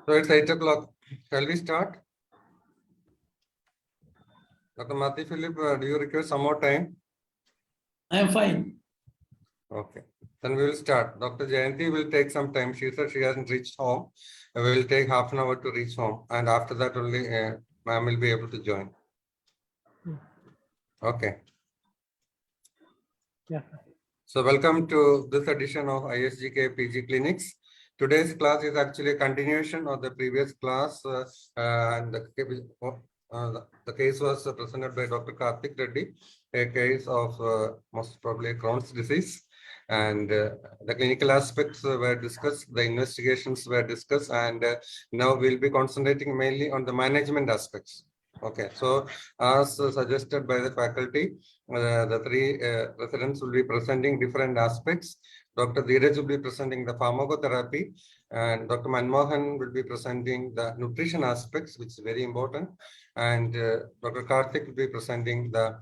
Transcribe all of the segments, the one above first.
So it's 8 o'clock. Shall we start? Dr. Matthew Philip, do you require some more time? I am fine. Okay. Then we will start. Dr. Jayanti will take some time. She said she hasn't reached home. We will take half an hour to reach home. And after that only ma'am will be able to join. Okay. Yeah. So welcome to this edition of ISGK PG Clinics. Today's class is actually a continuation of the previous class. And the case was presented by Dr. Karthik Reddy, a case of most probably Crohn's disease. And the clinical aspects were discussed, the investigations were discussed, and now we'll be concentrating mainly on the management aspects. Okay, so as suggested by the faculty, the three residents will be presenting different aspects. Dr. Dheeraj will be presenting the pharmacotherapy, and Dr. Manmohan will be presenting the nutrition aspects, which is very important, and Dr. Karthik will be presenting the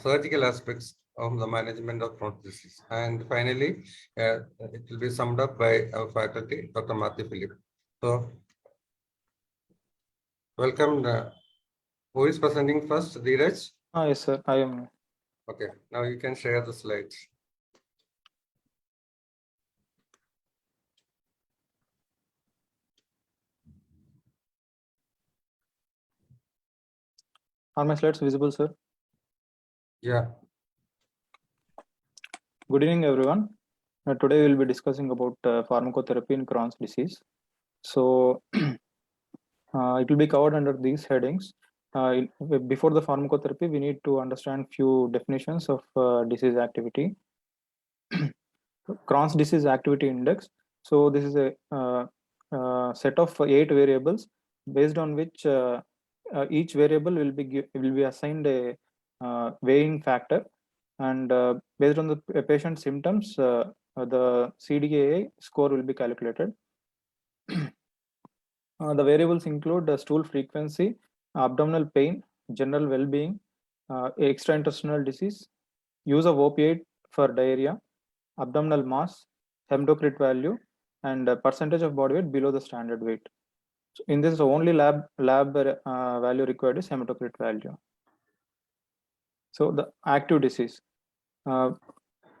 surgical aspects of the management of Crohn's disease. And finally, it will be summed up by our faculty, Dr. Matthew Philip. So, welcome. Who is presenting first? Dheeraj? Yes, sir. I am. Okay, now you can share the slides. Are my slides visible, sir? Yeah. Good evening, everyone. Today we'll be discussing about pharmacotherapy in Crohn's disease. So it will be covered under these headings. Before the pharmacotherapy, we need to understand few definitions of disease activity. Crohn's disease activity index. So this is a set of 8 variables based on which each variable will be assigned a weighing factor, and based on the patient symptoms, the CDAI score will be calculated. The variables include stool frequency, abdominal pain, general well-being, extraintestinal disease, use of opiate for diarrhea, abdominal mass, hematocrit value, and percentage of body weight below the standard weight. So in this, the only lab value required is hematocrit value. So the active disease.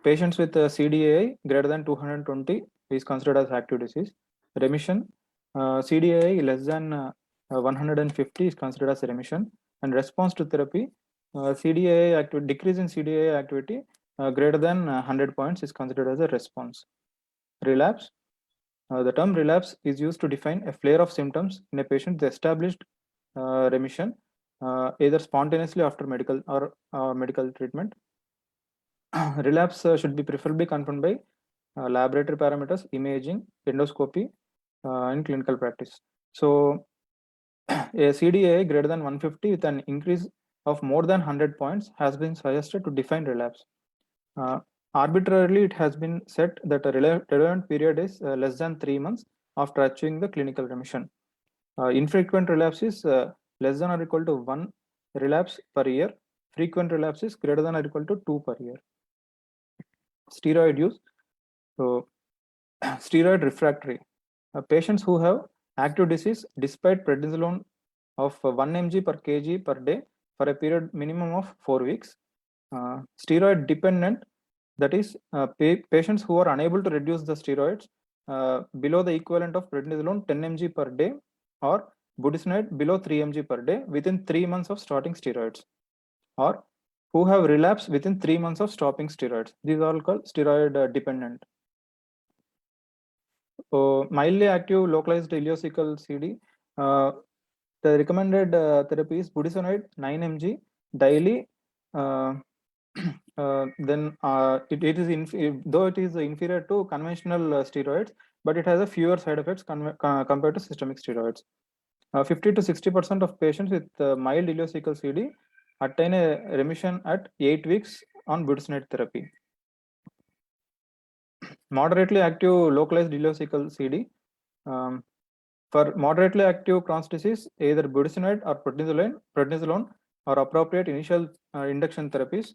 Patients with CDAI greater than 220 is considered as active disease. Remission, CDAI less than 150 is considered as remission. And response to therapy, decrease in CDAI activity greater than 100 points is considered as a response. Relapse, the term relapse is used to define a flare of symptoms in a patient with established remission, either spontaneously after medical or medical treatment. Relapse should be preferably confirmed by laboratory parameters, imaging, endoscopy, in clinical practice. So a CDAI greater than 150 with an increase of more than 100 points has been suggested to define relapse. Arbitrarily, it has been set that a relevant period is less than 3 months after achieving the clinical remission. Infrequent relapse is less than or equal to 1 relapse per year. Frequent relapse is greater than or equal to 2 per year. Steroid use. So, steroid refractory. Patients who have active disease despite prednisolone of 1 mg per kg per day for a period minimum of 4 weeks. Steroid dependent, that is patients who are unable to reduce the steroids below the equivalent of prednisolone 10 mg per day or budesonide below 3 mg per day within 3 months of starting steroids, or who have relapsed within 3 months of stopping steroids. These are all called steroid dependent. So mildly active localized ileocecal CD, the recommended therapy is budesonide 9 mg daily. Then it is though it is inferior to conventional steroids, but it has a fewer side effects compared to systemic steroids. 50 to 60% of patients with mild ileocecal CD attain a remission at 8 weeks on budesonide therapy. Moderately active localized ileocecal CD. For moderately active Crohn's disease, either budesonide or prednisolone are appropriate initial induction therapies.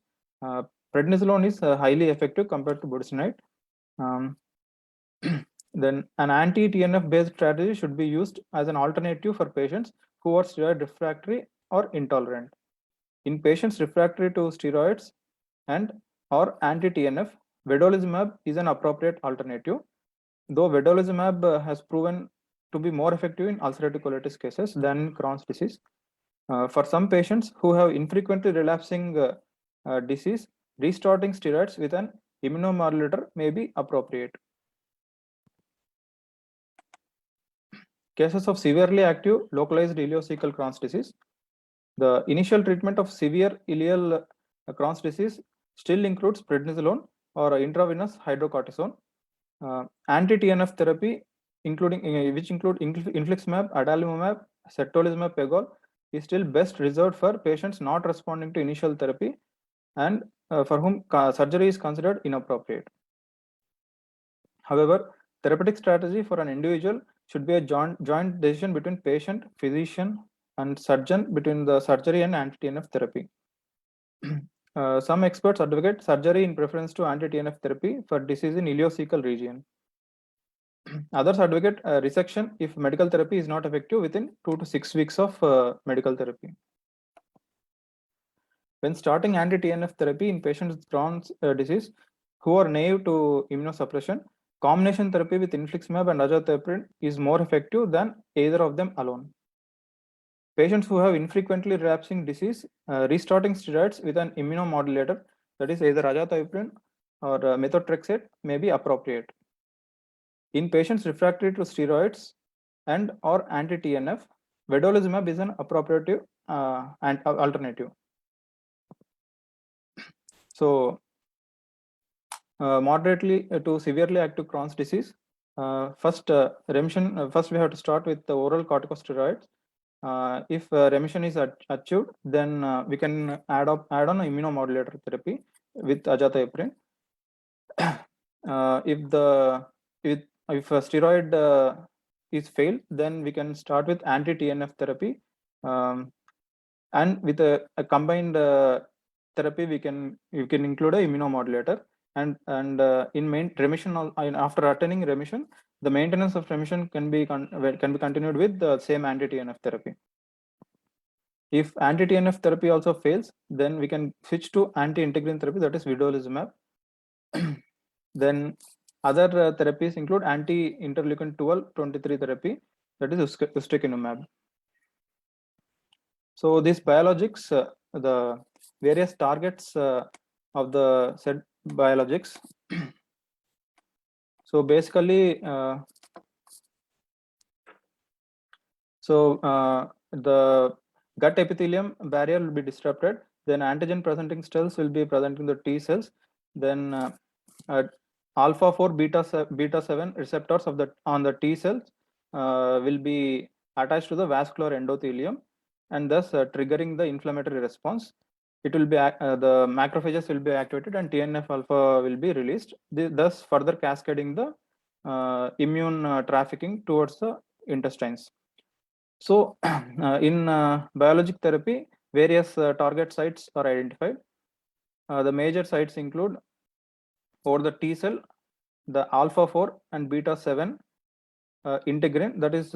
Prednisolone is highly effective compared to budesonide. Then an anti-TNF based strategy should be used as an alternative for patients who are steroid refractory or intolerant. In patients refractory to steroids and or anti-TNF, vedolizumab is an appropriate alternative. Though vedolizumab has proven to be more effective in ulcerative colitis cases than in Crohn's disease. For some patients who have infrequently relapsing disease, restarting steroids with an immunomodulator may be appropriate. Cases of severely active localized ileocecal Crohn's disease. The initial treatment of severe ileal Crohn's disease still includes prednisolone or intravenous hydrocortisone. Anti-TNF therapy, which include infliximab, adalimumab, certolizumab pegol, is still best reserved for patients not responding to initial therapy and for whom surgery is considered inappropriate. However, therapeutic strategy for an individual should be a joint decision between patient, physician, and surgeon between the surgery and anti-TNF therapy. Some experts advocate surgery in preference to anti-TNF therapy for disease in ileocecal region. Others advocate resection if medical therapy is not effective within 2 to 6 weeks of medical therapy. When starting anti-TNF therapy in patients with Crohn's disease who are naive to immunosuppression, combination therapy with infliximab and azathioprine is more effective than either of them alone. Patients who have infrequently relapsing disease, restarting steroids with an immunomodulator, that is either azathioprine or methotrexate, may be appropriate. In patients refractory to steroids and or anti-TNF, vedolizumab is an appropriate alternative. So, moderately to severely active Crohn's disease, first remission. First, we have to start with the oral corticosteroids. If remission is achieved, then we can add on immunomodulator therapy with azathioprine. If a steroid is failed, then we can start with anti-TNF therapy, and with a combined therapy, we can include a immunomodulator, and in remission, after attaining remission, the maintenance of remission can be continued with the same anti-TNF therapy. If anti-TNF therapy also fails, then we can switch to anti-integrin therapy, that is vedolizumab. Then other therapies include anti-interleukin 23 therapy, that is ustekinumab. So these biologics, the various targets of the said biologics. So basically, the gut epithelium barrier will be disrupted. Then antigen presenting cells will be presenting the T cells. Then alpha 4 beta 7 receptors on the T cells will be attached to the vascular endothelium, and thus triggering the inflammatory response. It will be the macrophages will be activated and TNF alpha will be released, thus further cascading the immune trafficking towards the intestines. So in biologic therapy, various target sites are identified. The major sites include over the T cell, the alpha 4 and beta 7 integrin, that is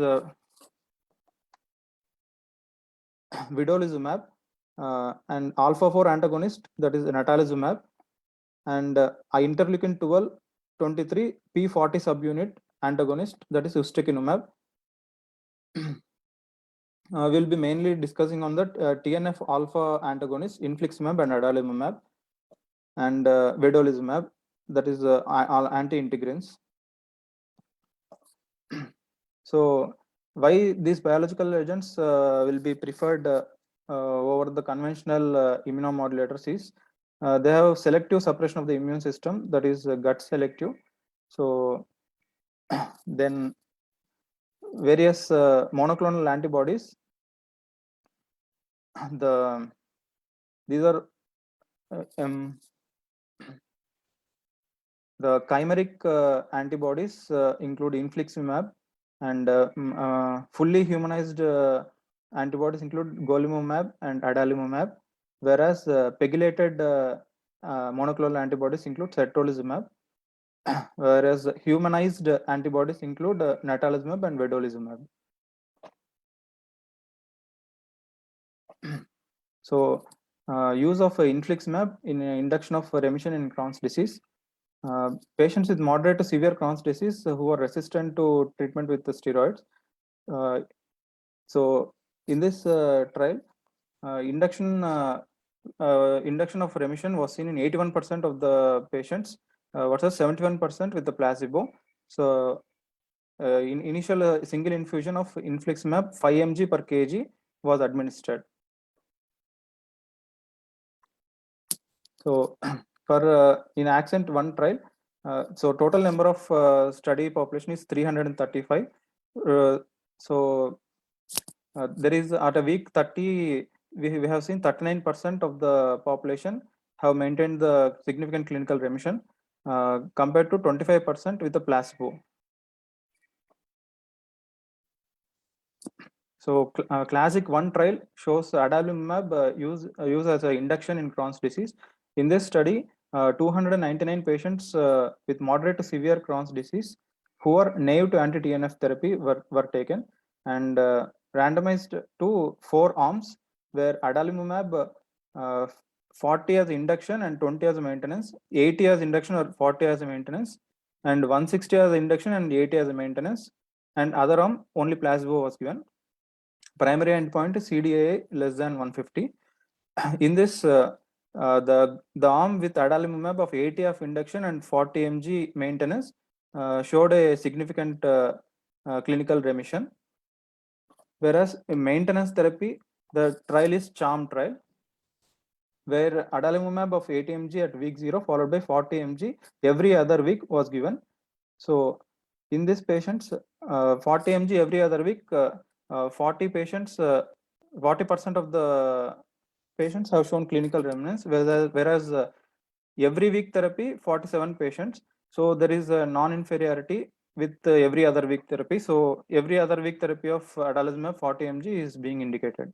vedolizumab, and alpha 4 antagonist, that is natalizumab, and interleukin 23 P40 subunit antagonist, that is ustekinumab. We'll be mainly discussing on the TNF alpha antagonist, infliximab and adalimumab, and vedolizumab, that is anti-integrins. So why these biological agents will be preferred over the conventional immunomodulators is they have selective suppression of the immune system, that is gut selective. So then various monoclonal antibodies, these are the chimeric antibodies include infliximab, and fully humanized antibodies include golimumab and adalimumab, whereas pegylated monoclonal antibodies include certolizumab. whereas humanized antibodies include natalizumab and vedolizumab. So, use of infliximab in induction of remission in Crohn's disease. Patients with moderate to severe Crohn's disease who are resistant to treatment with the steroids. So, in this trial, induction of remission was seen in 81% of the patients versus 71% with the placebo. So, in initial single infusion of infliximab 5 mg per kg was administered. So for in accent 1 trial, so total number of study population is 335. So there is at a week 30, we have seen 39% of the population have maintained the significant clinical remission compared to 25% with the placebo. So classic 1 trial shows adalimumab use as an induction in Crohn's disease. In this study, 299 patients with moderate to severe Crohn's disease who are naive to anti-TNF therapy were taken and randomized to 4 arms where adalimumab 40 as induction and 20 as maintenance, 80 as induction or 40 as maintenance, and 160 as induction and 80 as maintenance, and other arm only placebo was given. Primary endpoint is CDAA less than 150. In this, the arm with adalimumab of 80 of induction and 40 mg maintenance showed a significant clinical remission. Whereas in maintenance therapy, the trial is CHARM trial, where adalimumab of 80 mg at week 0 followed by 40 mg every other week was given. So in these patients, 40 mg every other week, 40 patients, 40% of the patients have shown clinical remnants, whereas every week therapy, 47 patients. So there is a non-inferiority with every other week therapy. So every other week therapy of adalimumab 40 mg is being indicated.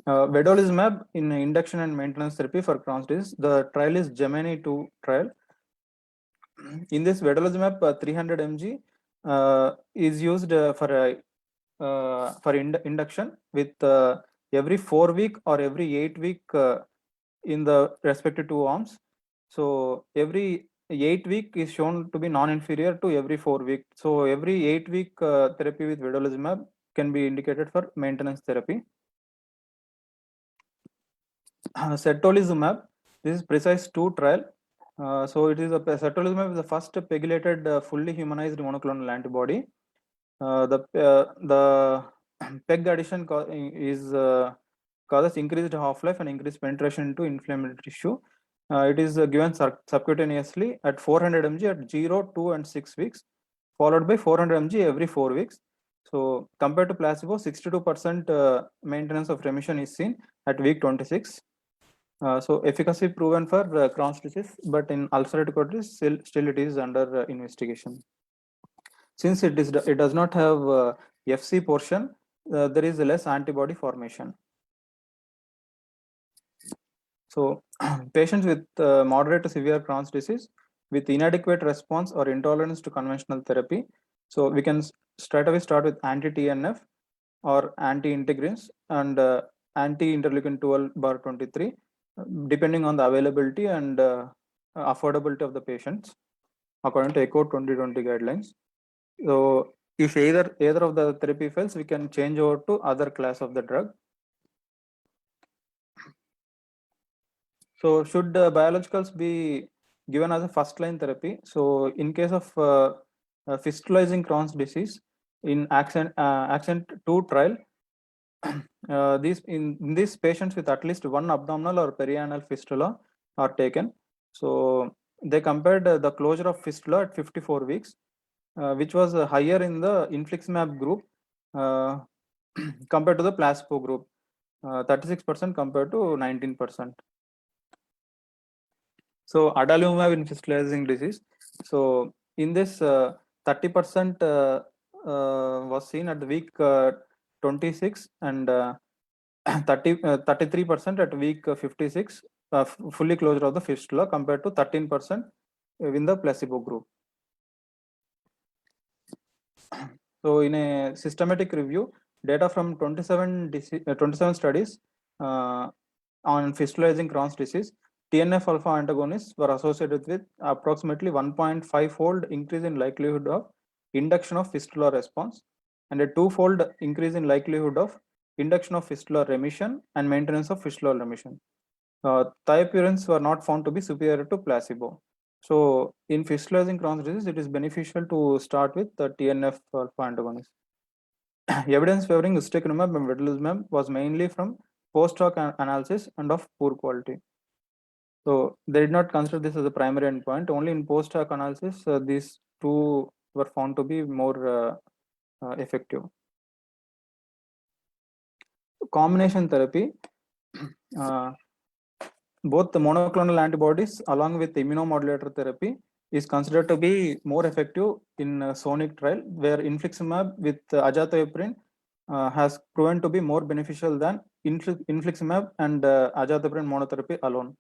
Vedolizumab in induction and maintenance therapy for Crohn's disease. The trial is Gemini 2 trial. In this vedolizumab 300 mg is used for induction with every 4 week or every 8 week in the respective 2 arms. So every 8 week is shown to be non-inferior to every 4 week. So every 8 week therapy with vedolizumab can be indicated for maintenance therapy. Certolizumab, this is precise 2 trial. So it is certolizumab is the first pegylated fully humanized monoclonal antibody. The peg addition causes increased half-life and increased penetration into inflammatory tissue. It is given subcutaneously at 400 mg at 0, 2, and 6 weeks, followed by 400 mg every 4 weeks. So compared to placebo, 62% maintenance of remission is seen at week 26. So efficacy proven for Crohn's disease, but in ulcerative colitis, still it is under investigation. Since it does not have FC portion, there is less antibody formation. So patients with moderate to severe Crohn's disease with inadequate response or intolerance to conventional therapy. So we can straight away start with anti-TNF or anti-integrins and anti-interleukin 12/23, depending on the availability and affordability of the patients, according to ECHO 2020 guidelines. So if either of the therapy fails, we can change over to other class of the drug. So should biologicals be given as a first line therapy? So in case of fistulizing Crohn's disease, in accent 2 trial, in these patients with at least one abdominal or perianal fistula are taken. So they compared the closure of fistula at 54 weeks, which was higher in the infliximab group compared to the placebo group, 36% compared to 19%. So adalimumab in fistulizing disease. So in this 30% was seen at the week 26 and 33% at week 56 fully closure of the fistula compared to 13% in the placebo group. So in a systematic review, data from 27 studies on fistulizing Crohn's disease, TNF alpha antagonists were associated with approximately 1.5-fold increase in likelihood of induction of fistular response and a 2-fold increase in likelihood of induction of fistular remission and maintenance of fistular remission. Thiopurines were not found to be superior to placebo. So in fistulizing Crohn's disease, it is beneficial to start with the TNF alpha antagonist. Evidence favoring ustekinumab and vedolizumab was mainly from post-hoc analysis and of poor quality. So they did not consider this as a primary endpoint. Only in post-hoc analysis, these two were found to be more effective. Combination therapy, both the monoclonal antibodies along with immunomodulator therapy is considered to be more effective in SONIC trial, where infliximab with azathioprine has proven to be more beneficial than infliximab and azathioprine monotherapy alone.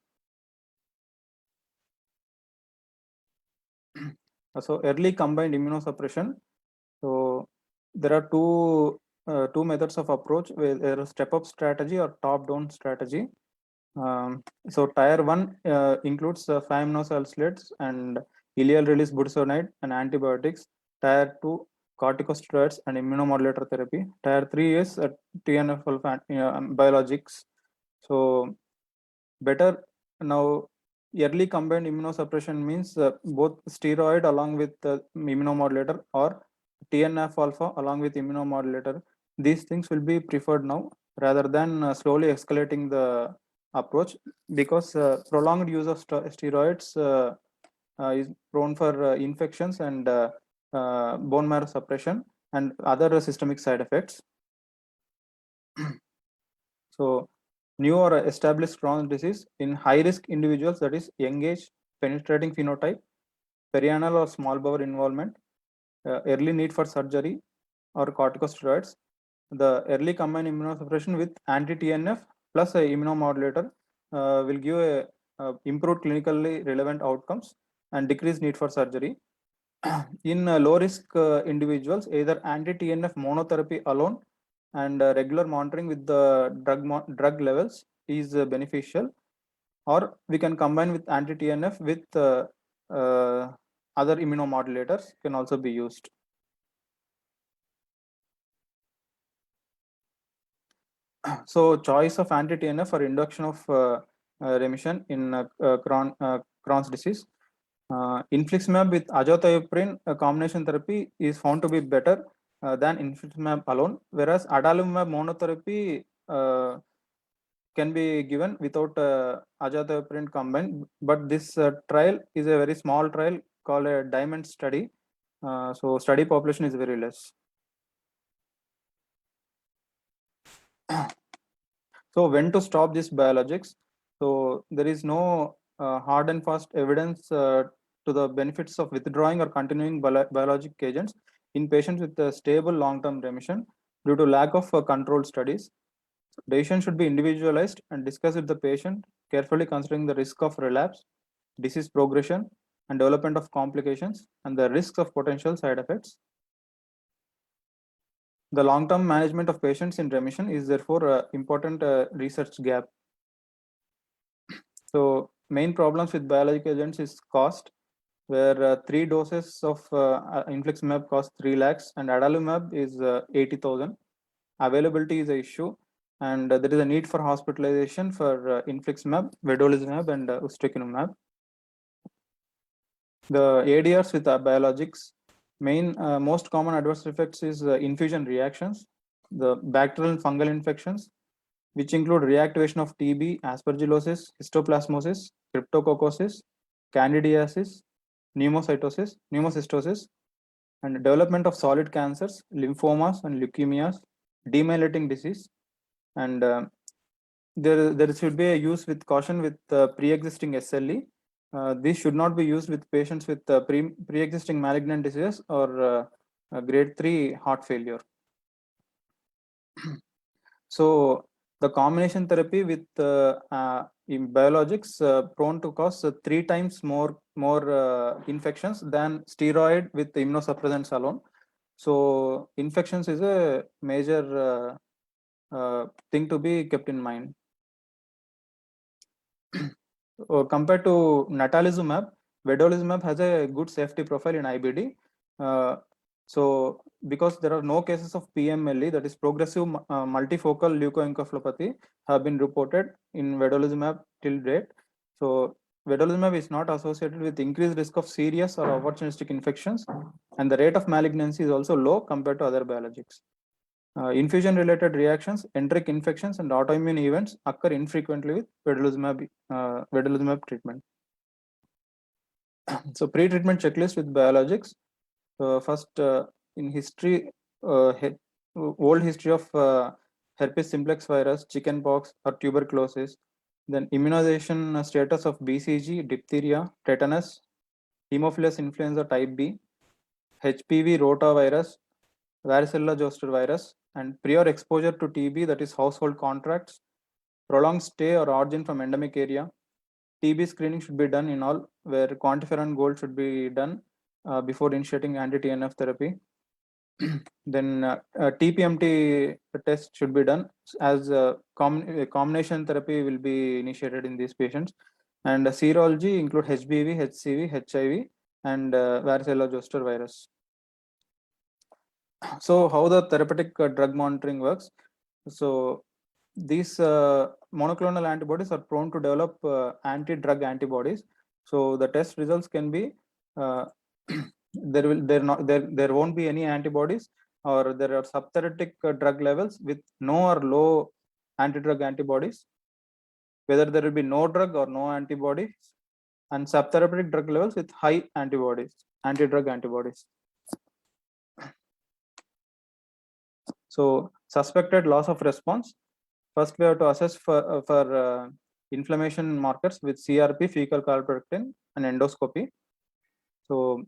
So early combined immunosuppression. So there are two methods of approach, where there is step-up strategy or top-down strategy. So tier 1 includes 5-aminosalicylates and ileal release budesonide and antibiotics. Tier 2 corticosteroids and immunomodulator therapy. Tier 3 is TNF alpha biologics. So better now. Early combined immunosuppression means both steroid along with immunomodulator or TNF alpha along with immunomodulator. These things will be preferred now rather than slowly escalating the approach, because prolonged use of steroids is prone for infections and bone marrow suppression and other systemic side effects. So new or established Crohn's disease in high risk individuals, that is young age, penetrating phenotype, perianal or small bowel involvement, early need for surgery or corticosteroids. The early combined immunosuppression with anti-TNF plus a immunomodulator will give a improved clinically relevant outcomes and decreased need for surgery. In low risk individuals, either anti-TNF monotherapy alone and regular monitoring with the drug levels is beneficial, or we can combine with anti-TNF with other immunomodulators can also be used. So choice of anti-TNF for induction of remission in Crohn's disease. Infliximab with azathioprine combination therapy is found to be better than infliximab alone, whereas adalimumab monotherapy can be given without azathioprine combined. But this trial is a very small trial called a diamond study. So study population is very less. So when to stop these biologics? So there is no hard and fast evidence to the benefits of withdrawing or continuing biologic agents in patients with a stable long-term remission due to lack of controlled studies. Decision should be individualized and discussed with the patient, carefully considering the risk of relapse, disease progression, and development of complications, and the risks of potential side effects. The long-term management of patients in remission is therefore an important research gap. So main problems with biologic agents is cost, where 3 doses of infliximab cost 3 lakhs and adalimumab is 80,000. Availability is an issue, and there is a need for hospitalization for infliximab, vedolizumab, and ustekinumab. The ADRs with biologics, most common adverse effects is infusion reactions, the bacterial and fungal infections, which include reactivation of TB, aspergillosis, histoplasmosis, cryptococcosis, candidiasis, pneumocystosis, and development of solid cancers, lymphomas and leukemias, demyelinating disease, and there should be a use with caution with pre-existing SLE. This should not be used with patients with pre-existing malignant disease or grade 3 heart failure. So the combination therapy with in biologics prone to cause 3 times more infections than steroid with immunosuppressants alone. So infections is a major thing to be kept in mind. Compared to natalizumab, vedolizumab has a good safety profile in IBD. So because there are no cases of PMLE, that is progressive multifocal leukoencephalopathy, have been reported in vedolizumab till date. So vedolizumab is not associated with increased risk of serious or opportunistic infections, and the rate of malignancy is also low compared to other biologics. Infusion-related reactions, enteric infections, and autoimmune events occur infrequently with vedolizumab treatment. So pre-treatment checklist with biologics. First, in history, old history of herpes simplex virus, chickenpox, or tuberculosis. Then immunization status of BCG, diphtheria, tetanus, Haemophilus influenza type B, HPV rotavirus, varicella zoster virus, and prior exposure to TB, that is household contracts, prolonged stay or origin from endemic area. TB screening should be done in all, where quantiferon gold should be done before initiating anti-TNF therapy. Then TPMT test should be done, as combination therapy will be initiated in these patients. And serology include HBV, HCV, HIV, and varicella zoster virus. So how the therapeutic drug monitoring works? So these monoclonal antibodies are prone to develop anti-drug antibodies. So the test results can be there won't be any antibodies, or there are subtherapeutic drug levels with no or low anti-drug antibodies, whether there will be no drug or no antibodies, and subtherapeutic drug levels with high antibodies, anti-drug antibodies. So suspected loss of response. First, we have to assess for inflammation markers with CRP, fecal calprotectin, and endoscopy. So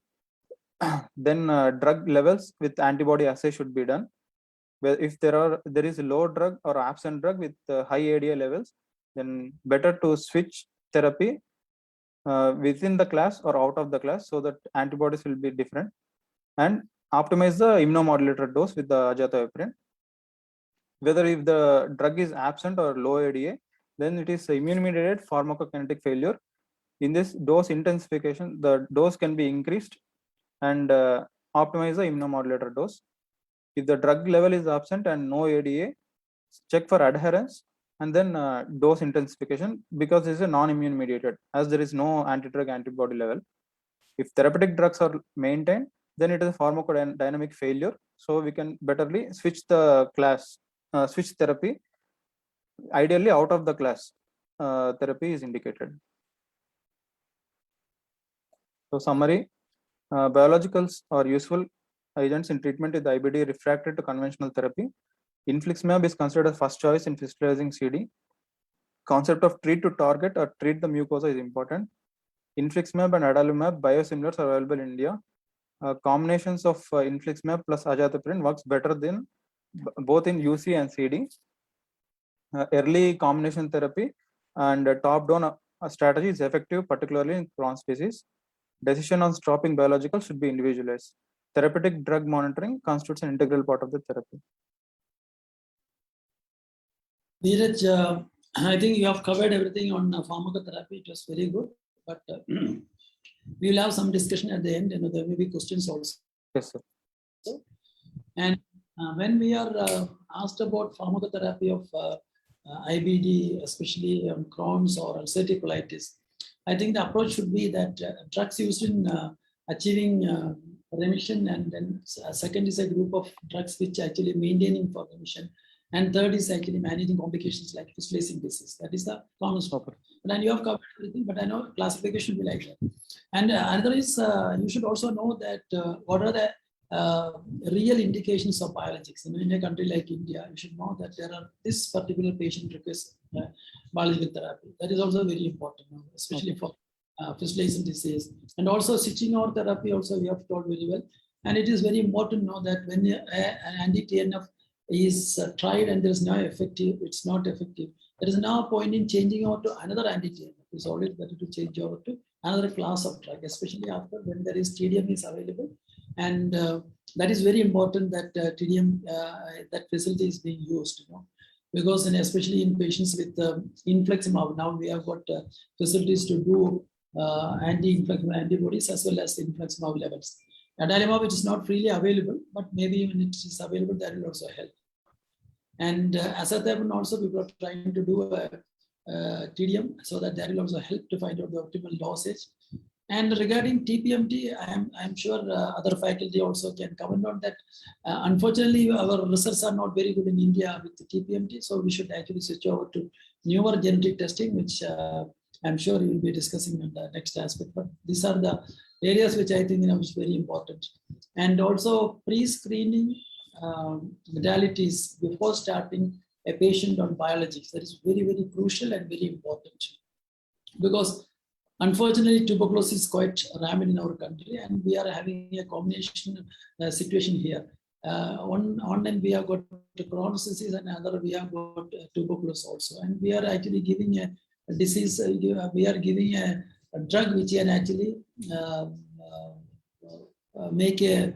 then drug levels with antibody assay should be done. Where if there is low drug or absent drug with high ADA levels, then better to switch therapy within the class or out of the class, so that antibodies will be different, and optimize the immunomodulator dose with the azathioprine. Whether if the drug is absent or low ADA, then it is immune-mediated pharmacokinetic failure. In this dose intensification, the dose can be increased and optimize the immunomodulator dose. If the drug level is absent and no ADA, check for adherence, and then dose intensification, because this is a non-immune mediated, as there is no anti-drug antibody level. If therapeutic drugs are maintained, then it is a pharmacodynamic failure. So we can betterly switch the class, switch therapy. Ideally, out of the class therapy is indicated. So summary, biologicals are useful agents in treatment with IBD refractory to conventional therapy. Infliximab is considered as first choice in fistulizing CD. Concept of treat to target or treat the mucosa is important. Infliximab and adalimumab biosimilars are available in India. Combinations of infliximab plus azathioprine works better than both in UC and CD. Early combination therapy and top-down strategy is effective, particularly in Crohn's disease. Decision on stopping biological should be individualized. Therapeutic drug monitoring constitutes an integral part of the therapy. Neeraj, I think you have covered everything on pharmacotherapy. It was very good, but we will have some discussion at the end. There may be questions also. Yes, sir. And when we are asked about pharmacotherapy of IBD, especially Crohn's or ulcerative colitis, I think the approach should be that drugs used in achieving remission, and then second is a group of drugs which actually maintaining for remission, and third is actually managing complications like fistulizing disease. That is the cornerstone. And then you have covered everything, but I know classification will be like that. And another is you should also know that what are the real indications of biologics. In a country like India, you should know that there are this particular patient requires biological therapy. That is also very important, especially for fistulizing disease. And also switching out therapy also we have told very well. And it is very important to know that when an anti-TNF is tried and there is no effective, it's not effective, There is no point in changing over to another anti-TNF. It's always better to change over to another class of drug, especially after when there is TDM is available. And that is very important that TDM, that facility is being used, because especially in patients with infliximab, now we have got facilities to do anti-inflammatory antibodies as well as infliximab levels. Adalimumab, which is not freely available, but maybe when it is available, that will also help. And azacitidine also, people are trying to do a TDM, so that will also help to find out the optimal dosage. And regarding TPMT, I'm sure other faculty also can comment on that. Unfortunately, our results are not very good in India with the TPMT, so we should actually switch over to newer genetic testing, which I'm sure you will be discussing in the next aspect. But these are the areas which I think is very important. And also pre-screening modalities before starting a patient on biologics. That is very, very crucial and very important, because unfortunately tuberculosis is quite rampant in our country, and we are having a combination situation here. One end we have got Crohn's disease, and another we have got tuberculosis also, and we are actually giving a disease. We are giving a drug which can actually make a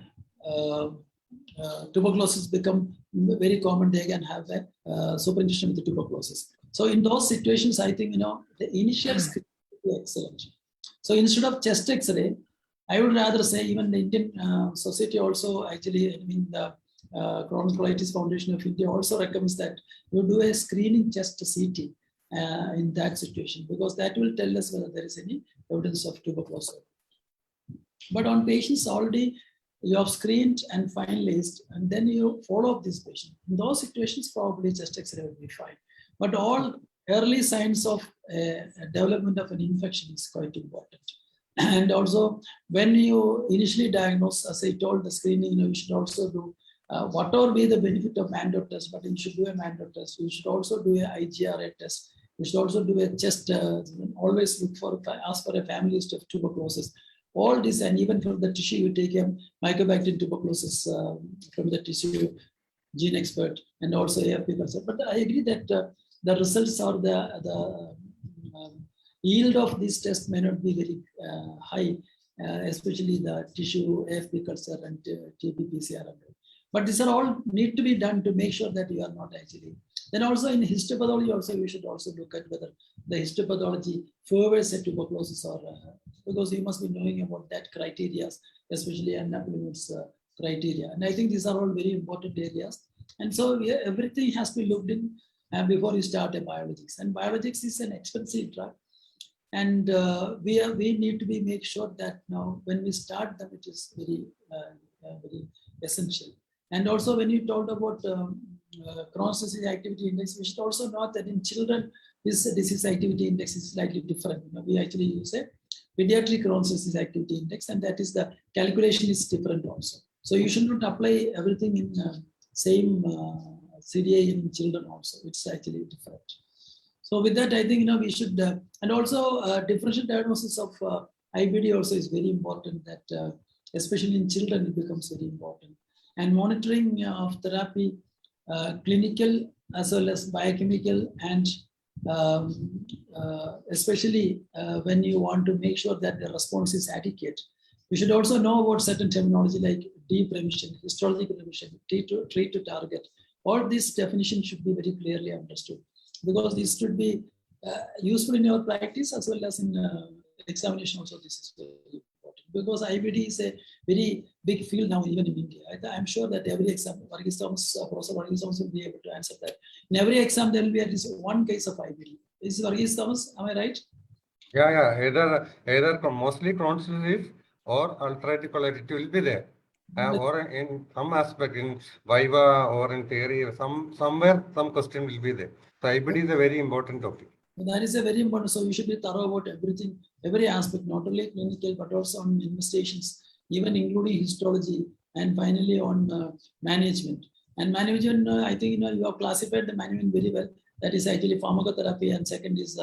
tuberculosis become very common. They can have a superinfection with the tuberculosis. So in those situations, I think the initial screening is excellent. So instead of chest X-ray, I would rather say even the Indian society also actually, the Chronic Colitis Foundation of India also recommends that you do a screening chest CT in that situation, because that will tell us whether there is any evidence of tuberculosis. But on patients already you have screened and finalized, and then you follow up this patient. In those situations, probably chest X-ray will be fine. But all early signs of development of an infection is quite important. And also, when you initially diagnose, as I told, the screening, you should also do whatever be the benefit of Mandor test, but you should do a Mandor test. You should also do a IGRA test. You should also do a chest, always look for, ask for a family list of tuberculosis. All this, and even from the tissue, you take a mycobacterium tuberculosis from the tissue gene expert, and also AFP culture. But I agree that the results or the yield of these tests may not be very high, especially the tissue AFP culture and TB-PCR. But these are all need to be done to make sure that you are not actually. Then also in histopathology, also we should also look at whether the histopathology favors a tuberculosis or because you must be knowing about that criteria, especially Napoleon's criteria. And I think these are all very important areas. And so everything has to be looked in before you start a biologics. And biologics is an expensive drug. And we need to be make sure that now when we start them, it is very, very essential. And also when you talked about Crohn's disease activity index, we should also know that in children, this disease activity index is slightly different. We actually use a pediatric Crohn's disease activity index, and that is the calculation is different also. So you should not apply everything in same CDA in children also. It's actually different. So with that, I think we should, and also differential diagnosis of IBD also is very important. That especially in children, it becomes very important. And monitoring of therapy, clinical as well as biochemical, and especially when you want to make sure that the response is adequate. You should also know about certain terminology like deep remission, histological remission, treat to target. All these definitions should be very clearly understood, because this should be useful in your practice as well as in examination also. This is very important, because IBD is a very big field now, even in India. I'm sure that every exam, Professor Varghese Thomas will be able to answer that. In every exam, there will be at least one case of IBD. Is Varghese Thomas, am I right? Yeah. Either mostly Crohn's disease or ulcerative colitis will be there. Or in some aspect in Viva or in theory, somewhere some question will be there. So IBD is a very important topic. That is a very important. So we should be thorough about everything, every aspect, not only clinical but also on investigations, even including histology, and finally on management. And management, I think you have classified the management very well. That is actually pharmacotherapy, and second is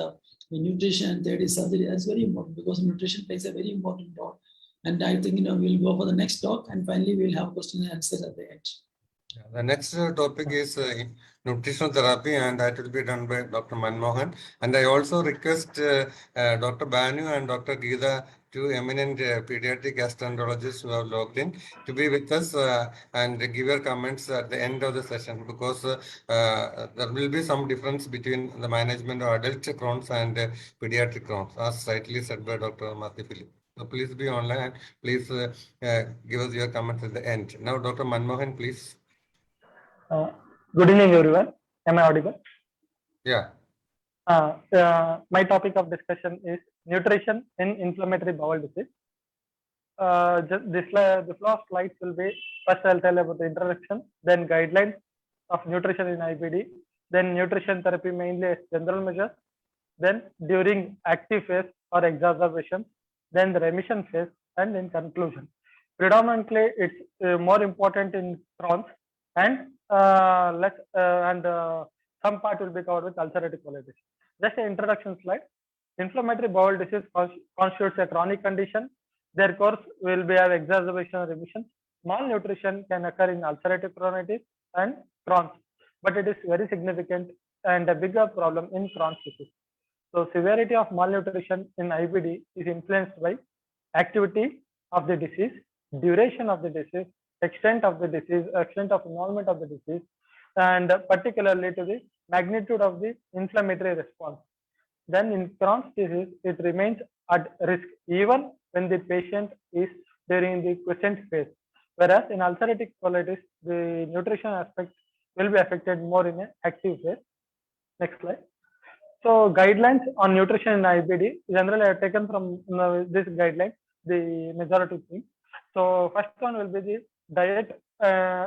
nutrition, and third is surgery. That's very important, because nutrition plays a very important role. And I think we'll go for the next talk, and finally we'll have question and answer at the end. The next topic is nutritional therapy, and that will be done by Dr. Manmohan. And I also request Dr. Banu and Dr. Geeta, two eminent pediatric gastroenterologists who have logged in, to be with us and give your comments at the end of the session, because there will be some difference between the management of adult Crohn's and pediatric Crohn's, as rightly said by Dr. Matthew Philip. So please be online and please give us your comments at the end. Now, Dr. Manmohan, please. Uh, Good evening, everyone. Am I audible? Yeah. My topic of discussion is nutrition in inflammatory bowel disease. This last slides will be first I'll tell about the introduction, then guidelines of nutrition in IBD, then nutrition therapy mainly as general measures, then during active phase or exacerbation, then the remission phase, and in conclusion. Predominantly, it's more important in Crohn's and less and some part will be covered with ulcerative colitis. Just an introduction slide. Inflammatory bowel disease constitutes a chronic condition. Their course will be have exacerbation or remission. Malnutrition can occur in ulcerative colitis and Crohn's, but it is very significant and a bigger problem in Crohn's disease. So severity of malnutrition in IBD is influenced by activity of the disease, duration of the disease, extent of the disease, extent of involvement of the disease, and particularly to the magnitude of the inflammatory response. Then in Crohn's disease, it remains at risk even when the patient is during the quiescent phase. Whereas in ulcerative colitis, the nutrition aspect will be affected more in an active phase. Next slide. So guidelines on nutrition in IBD, generally I have taken from this guideline, the majority thing. So first one will be the diet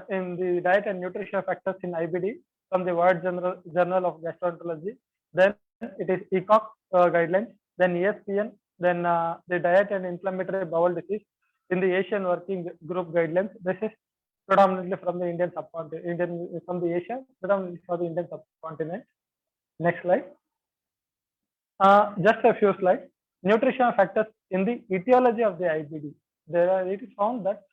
in the diet and nutrition factors in IBD from the World Journal of Gastroenterology. Then it is ECOG guidelines, then ESPN, then the diet and inflammatory bowel disease in the Asian Working Group guidelines. This is predominantly from the Indian subcontinent, from the Asia, predominantly for the Indian subcontinent. Next slide. Just a few slides. Nutritional factors in the etiology of the IBD. It is found that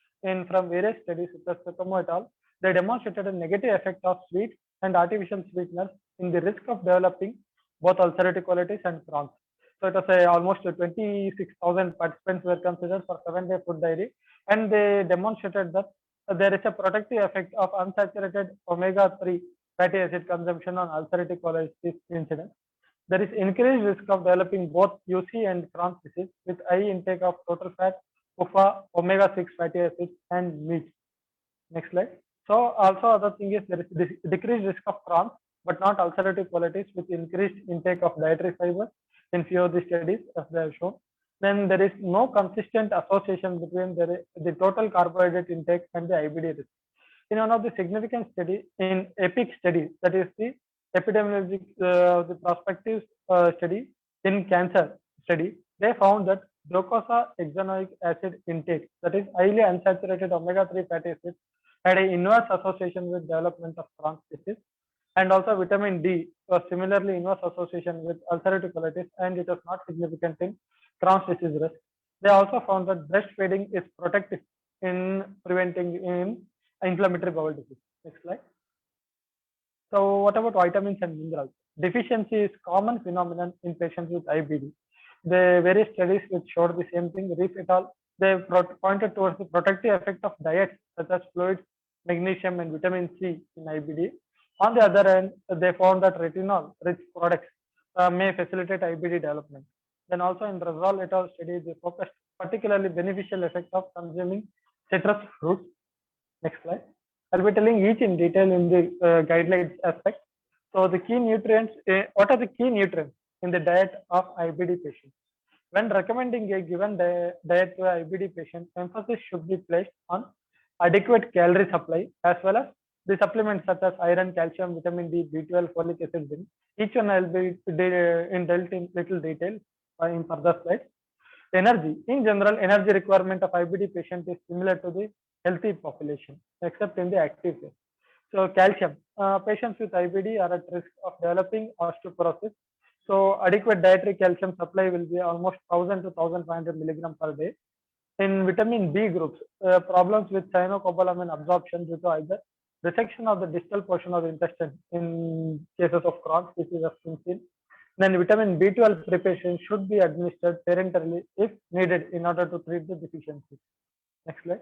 from various studies, such as Sutomo et al., they demonstrated a negative effect of sweet and artificial sweeteners in the risk of developing both ulcerative colitis and Crohn's. So it was almost 26,000 participants were considered for 7-day food diary, and they demonstrated that there is a protective effect of unsaturated omega-3 fatty acid consumption on ulcerative colitis incidence. There is increased risk of developing both UC and Crohn's disease with high intake of total fat, UFA, omega-6 fatty acids, and meat. Next slide. So also other thing is there is decreased risk of Crohn's, but not ulcerative colitis with increased intake of dietary fiber in few of the studies as they have shown. Then there is no consistent association between the total carbohydrate intake and the IBD risk. In one of the significant study in EPIC study, that is the epidemiologic, the prospective study in cancer study, they found that docosahexaenoic acid intake, that is highly unsaturated omega-3 fatty acids, had an inverse association with development of Crohn's disease, and also vitamin D was similarly inverse association with ulcerative colitis, and it was not significant in Crohn's disease risk. They also found that breastfeeding is protective in preventing in inflammatory bowel disease. Next slide. So what about vitamins and minerals? Deficiency is common phenomenon in patients with IBD. The various studies which showed the same thing, Reef et al., they pointed towards the protective effect of diets such as fluids, magnesium, and vitamin C in IBD. On the other hand, they found that retinol-rich products may facilitate IBD development. Then also in Razal et al. Study, they focused particularly beneficial effect of consuming citrus fruits. Next slide. I'll be telling each in detail in the guidelines aspect. So the key nutrients, what are the key nutrients in the diet of IBD patients? When recommending a given diet to a IBD patient, emphasis should be placed on adequate calorie supply as well as the supplements such as iron, calcium, vitamin D, B12, folic acid, zinc. Each one I'll be dealt in little detail in further slides. Energy. In general, energy requirement of IBD patient is similar to the healthy population, except in the active phase. So calcium. Patients with IBD are at risk of developing osteoporosis. So adequate dietary calcium supply will be almost 1000 to 1500 milligram per day. In vitamin B groups, problems with cyanocobalamin absorption due to either resection of the distal portion of the intestine in cases of Crohn's disease has been seen. Then vitamin B12 preparation should be administered parenterally if needed in order to treat the deficiency. Next slide.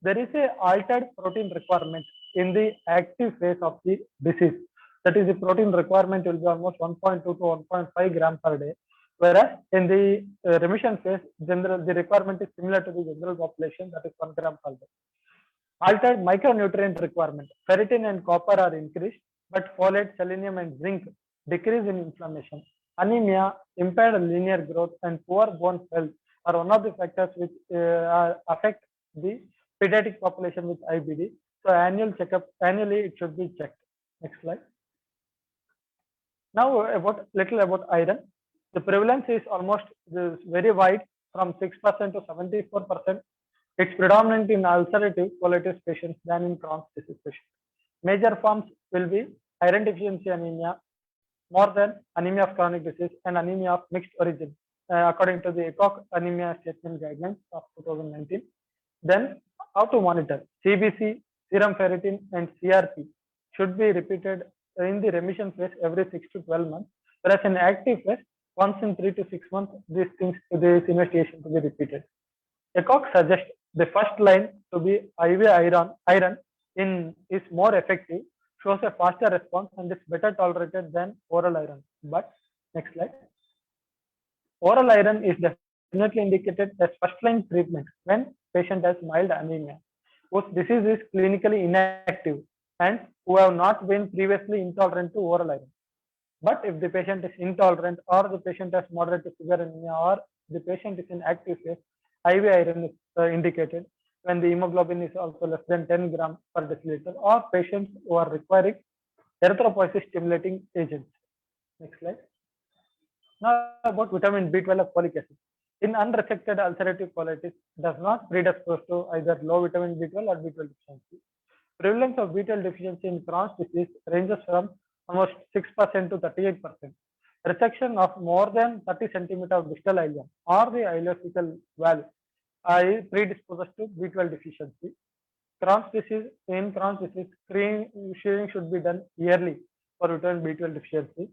There is a altered protein requirement in the active phase of the disease. That is, the protein requirement will be almost 1.2 to 1.5 gram per day. Whereas in the remission phase, the requirement is similar to the general population, that is 1 gram per day. Altered micronutrient requirement. Ferritin and copper are increased, but folate, selenium, and zinc decrease in inflammation. Anemia, impaired linear growth, and poor bone health are one of the factors which affect the pediatric population with IBD. So annually it should be checked. Next slide. Now little about iron. The prevalence is almost very wide, from 6% to 74%. It's predominant in ulcerative colitis patients than in Crohn's disease patients. Major forms will be iron deficiency anemia, more than anemia of chronic disease, and anemia of mixed origin, according to the ECOG anemia statement guidelines of 2019. Then how to monitor? CBC, serum ferritin, and CRP should be repeated in the remission phase every 6 to 12 months, whereas in active phase, once in 3 to 6 months, this investigation to be repeated. ECOG suggests the first line to be IV iron is more effective, shows a faster response, and is better tolerated than oral iron. But next slide. Oral iron is definitely indicated as first line treatment when patient has mild anemia, whose disease is clinically inactive, and who have not been previously intolerant to oral iron. But if the patient is intolerant, or the patient has moderate to severe anemia, or the patient is in active phase, IV iron is indicated when the hemoglobin is also less than 10 gram per deciliter, or patients who are requiring erythropoiesis stimulating agents. Next slide. Now about vitamin B12 of folic acid. In unresected ulcerative colitis, does not predispose to either low vitamin B12 or B12 deficiency. Prevalence of B12 deficiency in Crohn's disease ranges from almost 6% to 38%. Resection of more than 30 centimeter of distal ileum or the ileocecal valve predisposes to B12 deficiency. Crohn's disease, screening should be done yearly for vitamin B12 deficiency.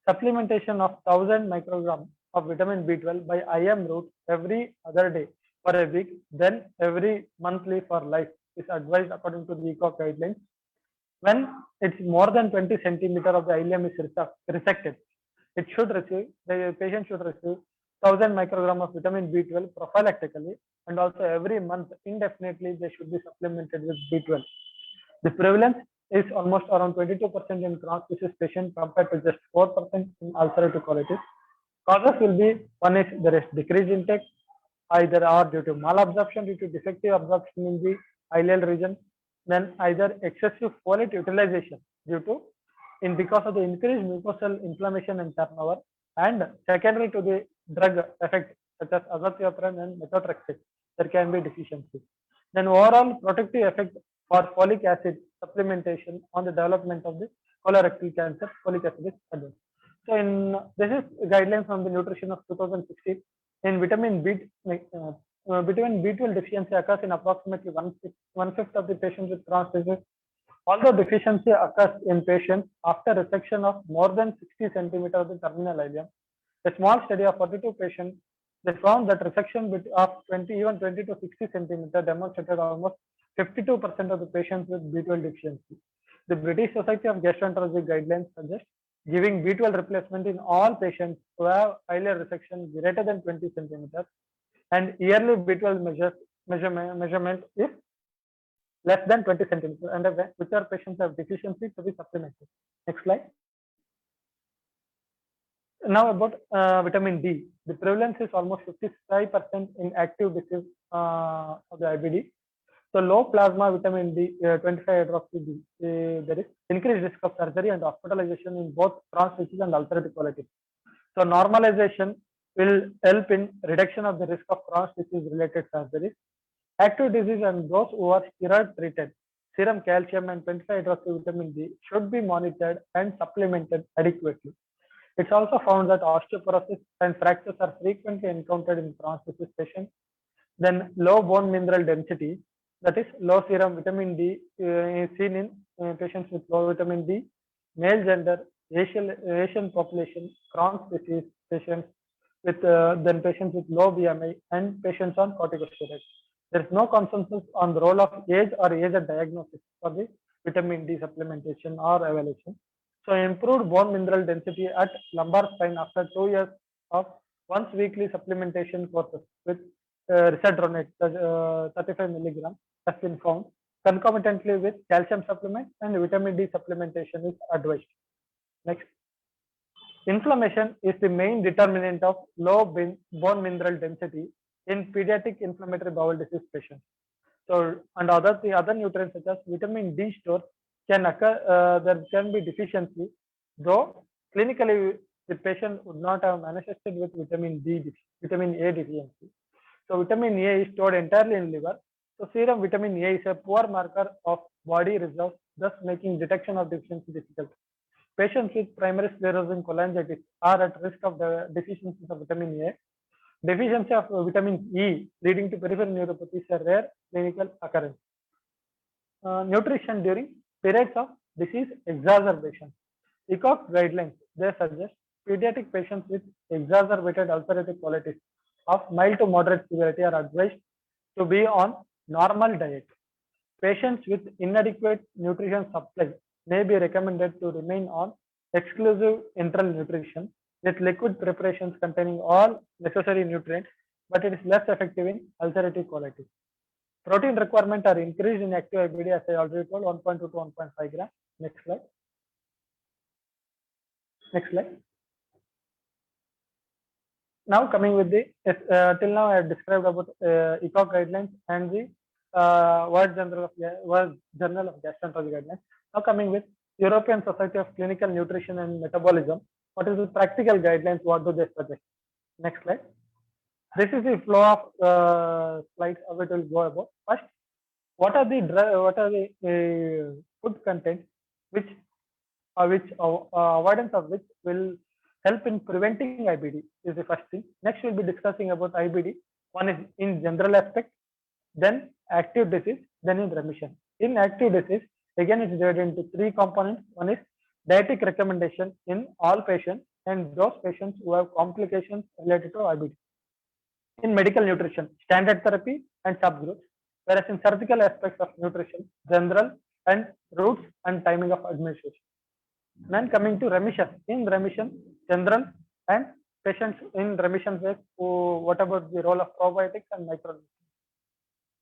Supplementation of 1000 micrograms of vitamin B12 by IM route every other day for a week, then every monthly for life is advised according to the ECOG guidelines. When it's more than 20 centimeter of the ileum is resected, the patient should receive 1000 microgram of vitamin B12 prophylactically, and also every month indefinitely they should be supplemented with B12. The prevalence is almost around 22% in Crohn's disease patients compared to just 4% in ulcerative colitis. Causes will be, one is there is decreased intake, either or due to malabsorption due to defective absorption in the ileal region, then either excessive folate utilization due to because of the increased mucosal inflammation and turnover, and secondary to the drug effect such as azathioprine and methotrexate, there can be deficiency. Then overall protective effect for folic acid supplementation on the development of the colorectal cancer, folic acid is advanced. So this is guidelines from the nutrition of 2016. In vitamin B12 deficiency occurs in approximately one-fifth of the patients with Crohn's disease. Although deficiency occurs in patients after resection of more than 60 centimeters of the terminal ileum, a small study of 42 patients, they found that resection of 20 to 60 centimeters demonstrated almost 52% of the patients with B12 deficiency. The British Society of Gastroenterology guidelines suggest giving B12 replacement in all patients who have ileal resection greater than 20 centimeters, and yearly B12 measurement is less than 20 centimeters, and which are patients have deficiency to be supplemented. Next slide. Now about vitamin D. The prevalence is almost 55% in active disease of the IBD. So low plasma vitamin D, 25 hydroxy D, there is increased risk of surgery and hospitalization in both Crohn's disease and ulcerative colitis. So normalization will help in reduction of the risk of Crohn's disease related surgeries. Active disease and those who are steroid treated, serum calcium and 25 hydroxy vitamin D should be monitored and supplemented adequately. It's also found that osteoporosis and fractures are frequently encountered in Crohn's disease patients. Then low bone mineral density, that is low serum vitamin D is seen in patients with low vitamin D, male gender, Asian population, Crohn's disease patients with then patients with low BMI and patients on corticosteroids. There is no consensus on the role of age or age at diagnosis for the vitamin D supplementation or evaluation. So improved bone mineral density at lumbar spine after 2 years of once weekly supplementation courses with risadronate 35 milligram has been found concomitantly with calcium supplement and vitamin D supplementation is advised. Next. Inflammation is the main determinant of low bone mineral density in pediatric inflammatory bowel disease patients. So, and the other nutrients such as vitamin D stores can occur, there can be deficiency, though clinically the patient would not have manifested with vitamin A deficiency. So, vitamin A is stored entirely in liver. So, serum vitamin A is a poor marker of body reserves, thus making detection of deficiency difficult. Patients with primary sclerosing cholangitis are at risk of the deficiencies of vitamin A. Deficiency of vitamin E leading to peripheral neuropathy is a rare clinical occurrence. Nutrition during periods of disease exacerbation. ECOG guidelines, they suggest pediatric patients with exacerbated ulcerative colitis of mild to moderate severity are advised to be on normal diet. Patients with inadequate nutrition supply may be recommended to remain on exclusive enteral nutrition with liquid preparations containing all necessary nutrients, but it is less effective in ulcerative colitis. Protein requirement are increased in active IBD as I already told 1.2 to 1.5 grams. Next slide. Next slide. Now coming with the till now I have described about ECOG guidelines and the World Journal of Gastroenterology guidelines. Now coming with European Society of Clinical Nutrition and Metabolism. What is the practical guidelines? What do they suggest? Next slide. This is the flow of slides which will go about. First, what are the food contents which avoidance of which will help in preventing IBD is the first thing. Next, we'll be discussing about IBD. One is in general aspect, then active disease, then in remission. In active disease, again it is divided into 3 components. One is dietetic recommendation in all patients and those patients who have complications related to IBD. In medical nutrition, standard therapy and subgroups, whereas in surgical aspects of nutrition, general and routes and timing of administration. Then coming to remission. In remission, general and patients in remission phase, what about the role of probiotics and micronutrients?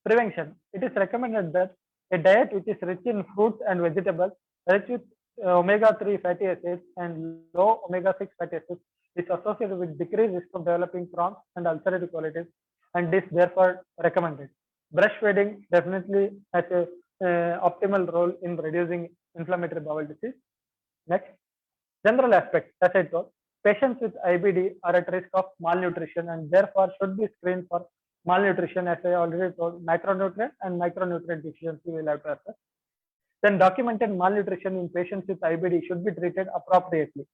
Prevention. It is recommended that a diet which is rich in fruits and vegetables, rich with omega-3 fatty acids and low omega-6 fatty acids is associated with decreased risk of developing Crohn's and ulcerative colitis and is therefore recommended. Breastfeeding definitely has a optimal role in reducing inflammatory bowel disease. Next, general aspect, as I told, patients with IBD are at risk of malnutrition and therefore should be screened for malnutrition, as I already told, macronutrient and micronutrient deficiency will have to assess. Then documented malnutrition in patients with IBD should be treated appropriately.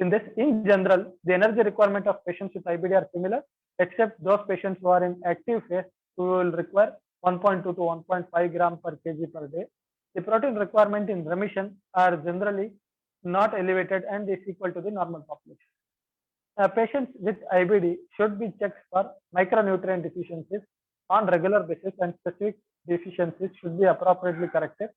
In general, the energy requirement of patients with IBD are similar, except those patients who are in active phase who will require 1.2 to 1.5 gram per kg per day. The protein requirement in remission are generally not elevated and is equal to the normal population. Patients with IBD should be checked for micronutrient deficiencies on regular basis and specific deficiencies should be appropriately corrected.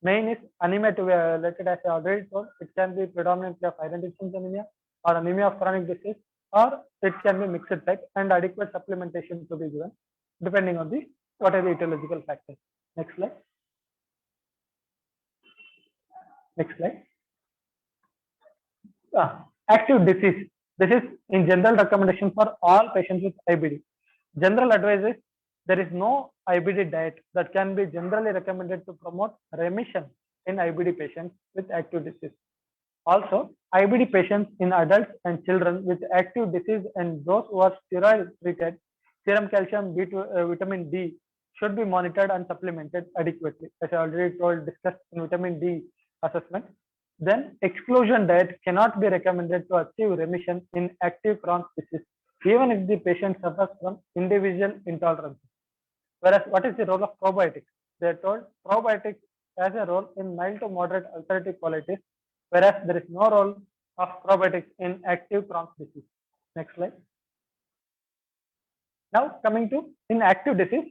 Main is anemia to be related, as I already told. It can be predominantly of iron deficiency anemia or anemia of chronic disease, or it can be mixed type and adequate supplementation to be given depending on the what are the etiological factors. Next slide. Next slide. Active disease. This is in general recommendation for all patients with IBD. General advice is there is no IBD diet that can be generally recommended to promote remission in IBD patients with active disease. Also, IBD patients in adults and children with active disease and those who are steroid treated, serum calcium, vitamin D should be monitored and supplemented adequately, as I already told, discussed in vitamin D assessment. Then exclusion diet cannot be recommended to achieve remission in active Crohn's disease, even if the patient suffers from individual intolerance. Whereas what is the role of probiotics? They are told probiotics has a role in mild to moderate ulcerative colitis, whereas there is no role of probiotics in active Crohn's disease. Next slide. Now coming to in active disease,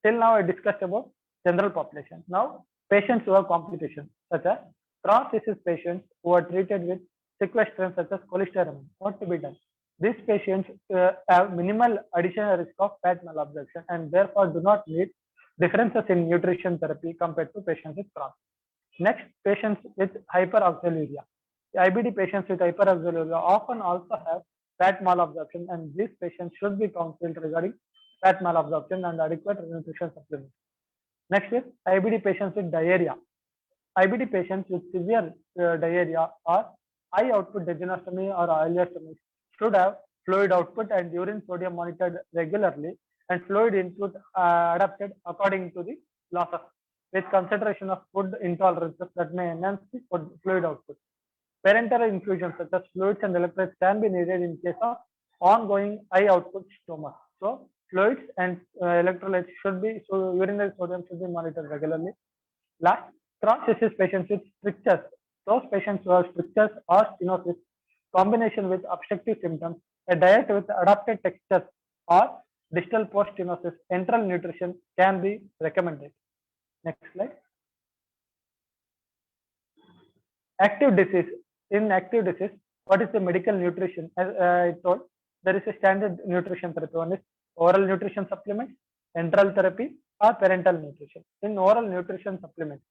till now I discussed about general population. Now patients who have complications such as Crohn's disease patients who are treated with sequestrants such as cholestyramine. What to be done? These patients have minimal additional risk of fat malabsorption and therefore do not need differences in nutrition therapy compared to patients with Crohn's. Next, patients with hyperoxaluria. The IBD patients with hyperoxaluria often also have fat malabsorption, and these patients should be counseled regarding fat malabsorption and adequate nutrition supplements. Next is IBD patients with diarrhea. IBD patients with severe diarrhea or high output degenostomy or ileostomy should have fluid output and urine sodium monitored regularly and fluid input adapted according to the losses with consideration of food intolerances that may enhance the fluid output. Parenteral infusions such as fluids and electrolytes can be needed in case of ongoing high output stoma. So fluids and electrolytes should be, so urinary sodium should be monitored regularly. Last, Crohn's disease patients with strictures. Those patients who have strictures or stenosis, combination with obstructive symptoms, a diet with adapted textures or distal post stenosis, enteral nutrition can be recommended. Next slide. Active disease. In active disease, what is the medical nutrition? As I told, there is a standard nutrition therapy. One is oral nutrition supplement, enteral therapy, or parenteral nutrition. In oral nutrition supplements,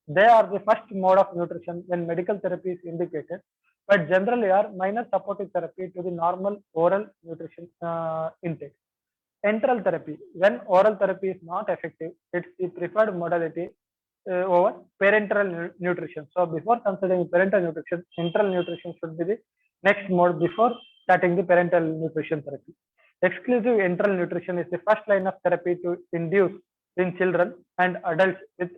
they are the first mode of nutrition when medical therapy is indicated, but generally are minor supportive therapy to the normal oral nutrition intake. Enteral therapy, when oral therapy is not effective, it's the preferred modality over parenteral nutrition. So before considering parenteral nutrition, enteral nutrition should be the next mode before starting the parenteral nutrition therapy. Exclusive enteral nutrition is the first line of therapy to induce in children and adults with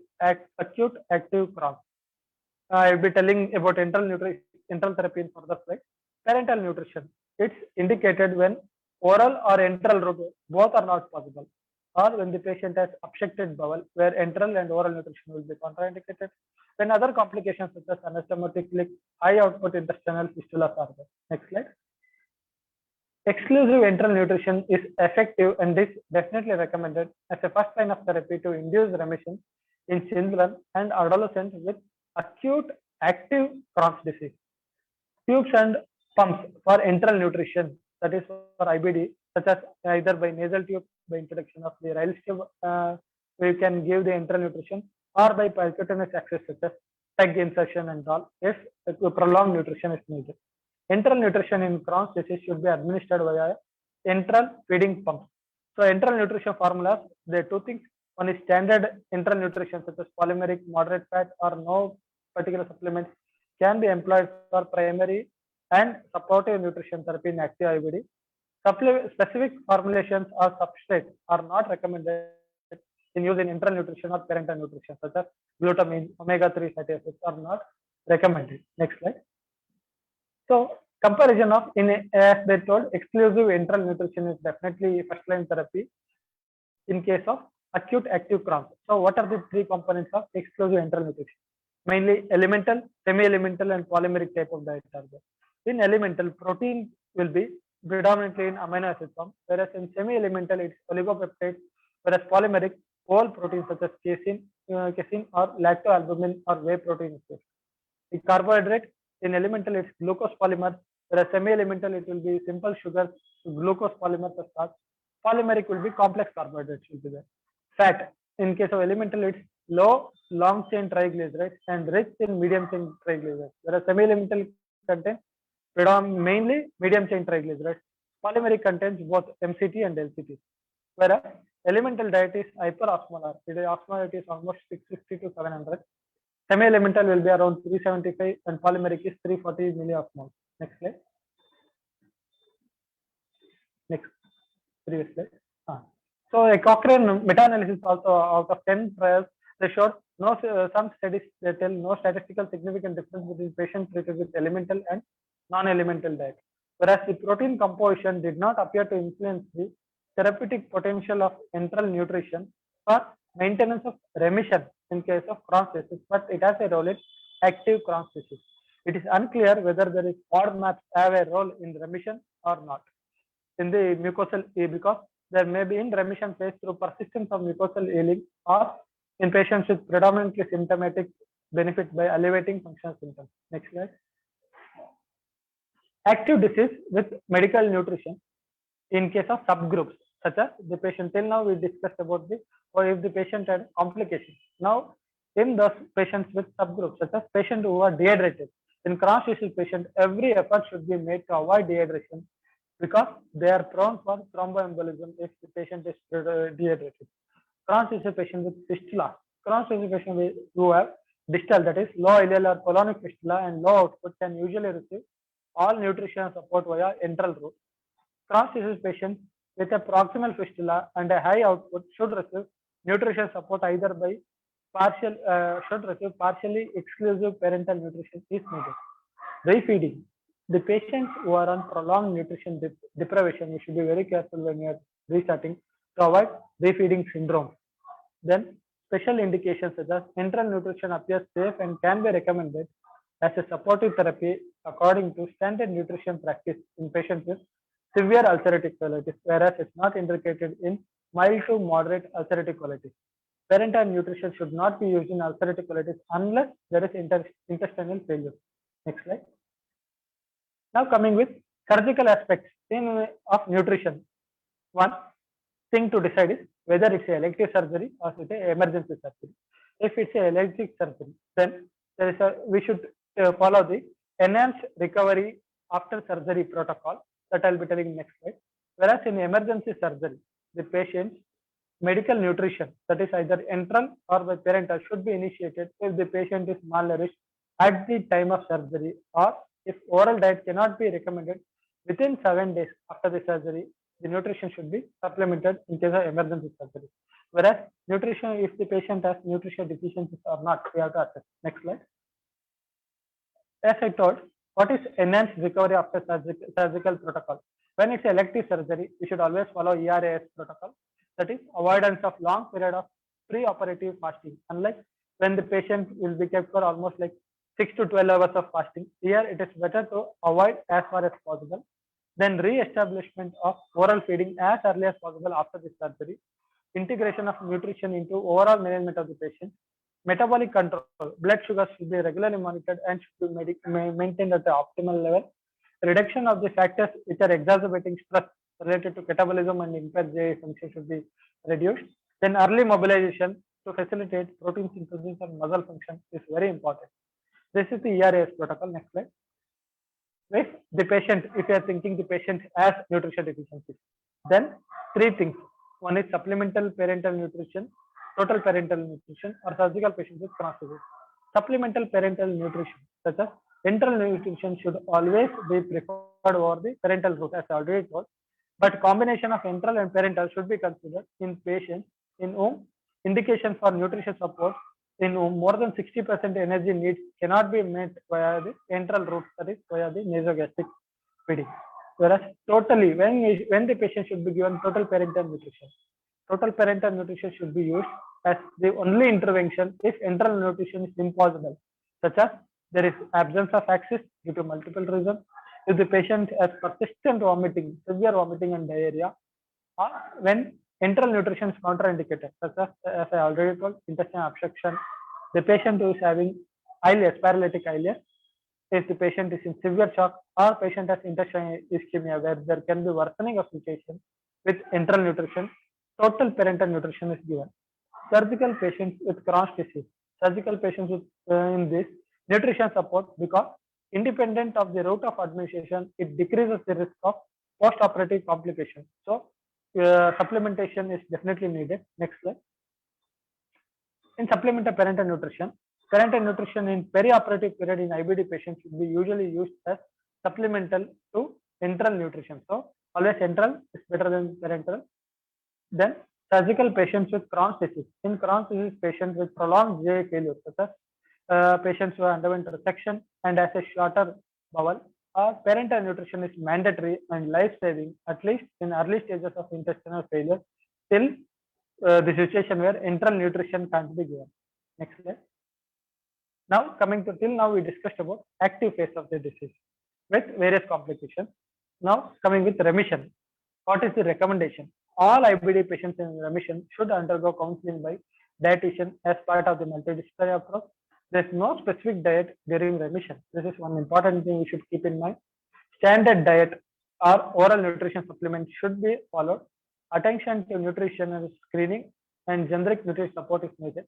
acute active Crohn's. I will be telling about enteral therapy in further slide. Parenteral nutrition, it's indicated when oral or enteral route both are not possible, or when the patient has obstructed bowel, where enteral and oral nutrition will be contraindicated. When other complications such as anastomotic leak, high output intestinal fistulas are there. Next slide. Exclusive enteral nutrition is effective and is definitely recommended as a first line of therapy to induce remission in children and adolescents with acute active Crohn's disease. Tubes and pumps for enteral nutrition, that is for IBD, such as either by nasal tube, by introduction of the Ryle's tube, we can give the enteral nutrition, or by percutaneous access such as peg insertion and all, if prolonged nutrition is needed. Enteral nutrition in Crohn's disease should be administered via enteral feeding pumps. So enteral nutrition formulas, there are two things. One is standard enteral nutrition such as polymeric, moderate fat, or no particular supplements can be employed for primary and supportive nutrition therapy in active IBD. Specific formulations or substrates are not recommended in using enteral nutrition or parenteral nutrition, such as glutamine, omega-3 fatty acids are not recommended. Next slide. So comparison of, as they told, exclusive enteral nutrition is definitely first line therapy in case of acute active Crohn's. So what are the three components of exclusive enteral nutrition? Mainly elemental, semi-elemental, and polymeric type of diet are there. In elemental, protein will be predominantly in amino acid form, whereas in semi-elemental it's oligopeptides, whereas polymeric, whole proteins such as casein or lactoalbumin or whey protein is there. The carbohydrate, in elemental it's glucose polymer, whereas semi-elemental it will be simple sugars, glucose polymers or starch. Polymeric will be complex carbohydrates will be there. Fat, in case of elemental it's low long chain triglycerides and rich in medium chain triglycerides, whereas semi-elemental contains mainly medium chain triglycerides. Polymeric contains both MCT and LCT. Whereas elemental diet is hyperosmolar. The osmolarity is almost 650 to 700. Semi-elemental will be around 375 and polymeric is 340 milliosmoles. Next slide. Next, previous slide. So a Cochrane meta-analysis also out of 10 trials, they showed some studies they tell no statistical significant difference between patients treated with elemental and non-elemental diet. Whereas the protein composition did not appear to influence the therapeutic potential of enteral nutrition for maintenance of remission in case of Crohn's disease, but it has a role in active Crohn's disease. It is unclear whether there is FODMAPs have a role in remission or not in the mucosal because there may be in remission phase through persistence of mucosal healing or in patients with predominantly symptomatic benefit by alleviating functional symptoms. Next slide. Active disease with medical nutrition in case of subgroups such as the patient. Till now we discussed about the or if the patient had complications. Now in those patients with subgroups such as patients who are dehydrated. In Crohn's disease patient, every effort should be made to avoid dehydration because they are prone for thromboembolism if the patient is dehydrated. Crohn's disease patient with fistula. Crohn's disease patient who have distal, that is low ileal or colonic fistula and low output, can usually receive all nutrition support via enteral route. Crohn's disease patients with a proximal fistula and a high output should receive nutrition support either by partially exclusive parenteral nutrition is needed. Refeeding. The patients who are on prolonged nutrition deprivation, you should be very careful when you are restarting to avoid refeeding syndrome. Then special indications such as enteral nutrition appears safe and can be recommended as a supportive therapy according to standard nutrition practice in patients with severe ulcerative colitis, whereas it's not indicated in mild to moderate ulcerative colitis. Parenteral nutrition should not be used in ulcerative colitis unless there is intestinal failure. Next slide. Now coming with surgical aspects of nutrition. One thing to decide is whether it's an elective surgery or it's an emergency surgery. If it's an elective surgery, then we should follow the enhanced recovery after surgery protocol that I'll be telling next slide. Whereas in emergency surgery, the patient's medical nutrition, that is either enteral or by parenteral, should be initiated if the patient is malnourished at the time of surgery, or if oral diet cannot be recommended within 7 days after the surgery, the nutrition should be supplemented in case of emergency surgery. Whereas nutrition, if the patient has nutrition deficiencies or not, we have to assess. Next slide. As I told, what is enhanced recovery after surgical protocol? When it's elective surgery, we should always follow ERAS protocol, that is avoidance of long period of pre-operative fasting. Unlike when the patient will be kept for almost like 6 to 12 hours of fasting, here it is better to avoid as far as possible. Then re-establishment of oral feeding as early as possible after the surgery. Integration of nutrition into overall management of the patient. Metabolic control, blood sugars should be regularly monitored and should be maintained at the optimal level. Reduction of the factors which are exacerbating stress related to catabolism and impaired GI function should be reduced. Then early mobilization to facilitate protein synthesis and muscle function is very important. This is the ERAS protocol. Next slide. If the patient, if you are thinking the patient has nutrition deficiencies, then three things. One is supplemental parenteral nutrition, total parenteral nutrition, or surgical patients with Crohn's disease. Supplemental parenteral nutrition, such as enteral nutrition, should always be preferred over the parenteral route, as I already told. But combination of enteral and parenteral should be considered in patients in whom indication for nutrition support, in whom more than 60% energy needs cannot be met via the enteral route, that is via the nasogastric feeding. Whereas totally, when the patient should be given total parenteral nutrition, total parenteral nutrition should be used as the only intervention if enteral nutrition is impossible, such as there is absence of access due to multiple reasons, if the patient has persistent vomiting, severe vomiting and diarrhea, or when enteral nutrition is contraindicated, such as I already told, intestinal obstruction, the patient who is having ileus, paralytic ileus, if the patient is in severe shock, or patient has intestinal ischemia where there can be worsening of situation with enteral nutrition, total parenteral nutrition is given. Surgical patients with Crohn's disease, surgical patients with in this nutrition support, because independent of the route of administration, it decreases the risk of post-operative complications. So supplementation is definitely needed. Next slide. In supplemental parenteral nutrition in perioperative period in IBD patients should be usually used as supplemental to enteral nutrition. So always enteral is better than parenteral. Then surgical patients with Crohn's disease. In Crohn's disease patients with prolonged GI failure, such as patients who underwent resection and has a shorter bowel, parenteral nutrition is mandatory and life-saving, at least in early stages of intestinal failure, till the situation where enteral nutrition can't be given. Next slide. Now coming to till now we discussed about active phase of the disease with various complications. Now coming with remission. What is the recommendation? All IBD patients in remission should undergo counseling by dietitian as part of the multidisciplinary approach. There is no specific diet during remission. This is one important thing we should keep in mind. Standard diet or oral nutrition supplements should be followed. Attention to nutritional screening and generic nutrition support is needed.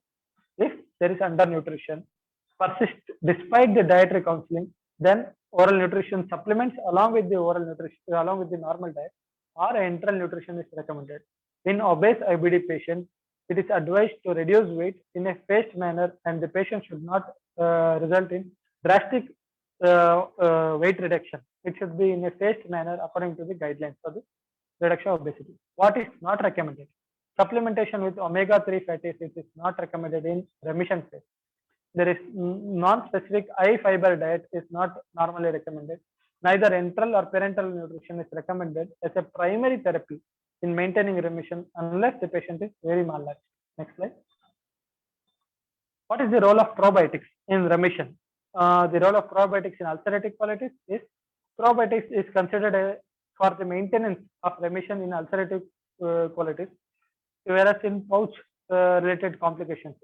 If there is undernutrition persist despite the dietary counseling, then oral nutrition supplements along with the oral nutrition along with the normal diet or enteral nutrition is recommended. In obese IBD patients, it is advised to reduce weight in a phased manner, and the patient should not result in drastic weight reduction. It should be in a phased manner according to the guidelines for the reduction of obesity. What is not recommended? Supplementation with omega-3 fatty acids is not recommended in remission phase. There is non-specific high fiber diet is not normally recommended. Neither enteral or parenteral nutrition is recommended as a primary therapy in maintaining remission unless the patient is very malnourished. Next slide. What is the role of probiotics in remission? The role of probiotics in ulcerative colitis is probiotics is considered for the maintenance of remission in ulcerative colitis, whereas in pouch related complications.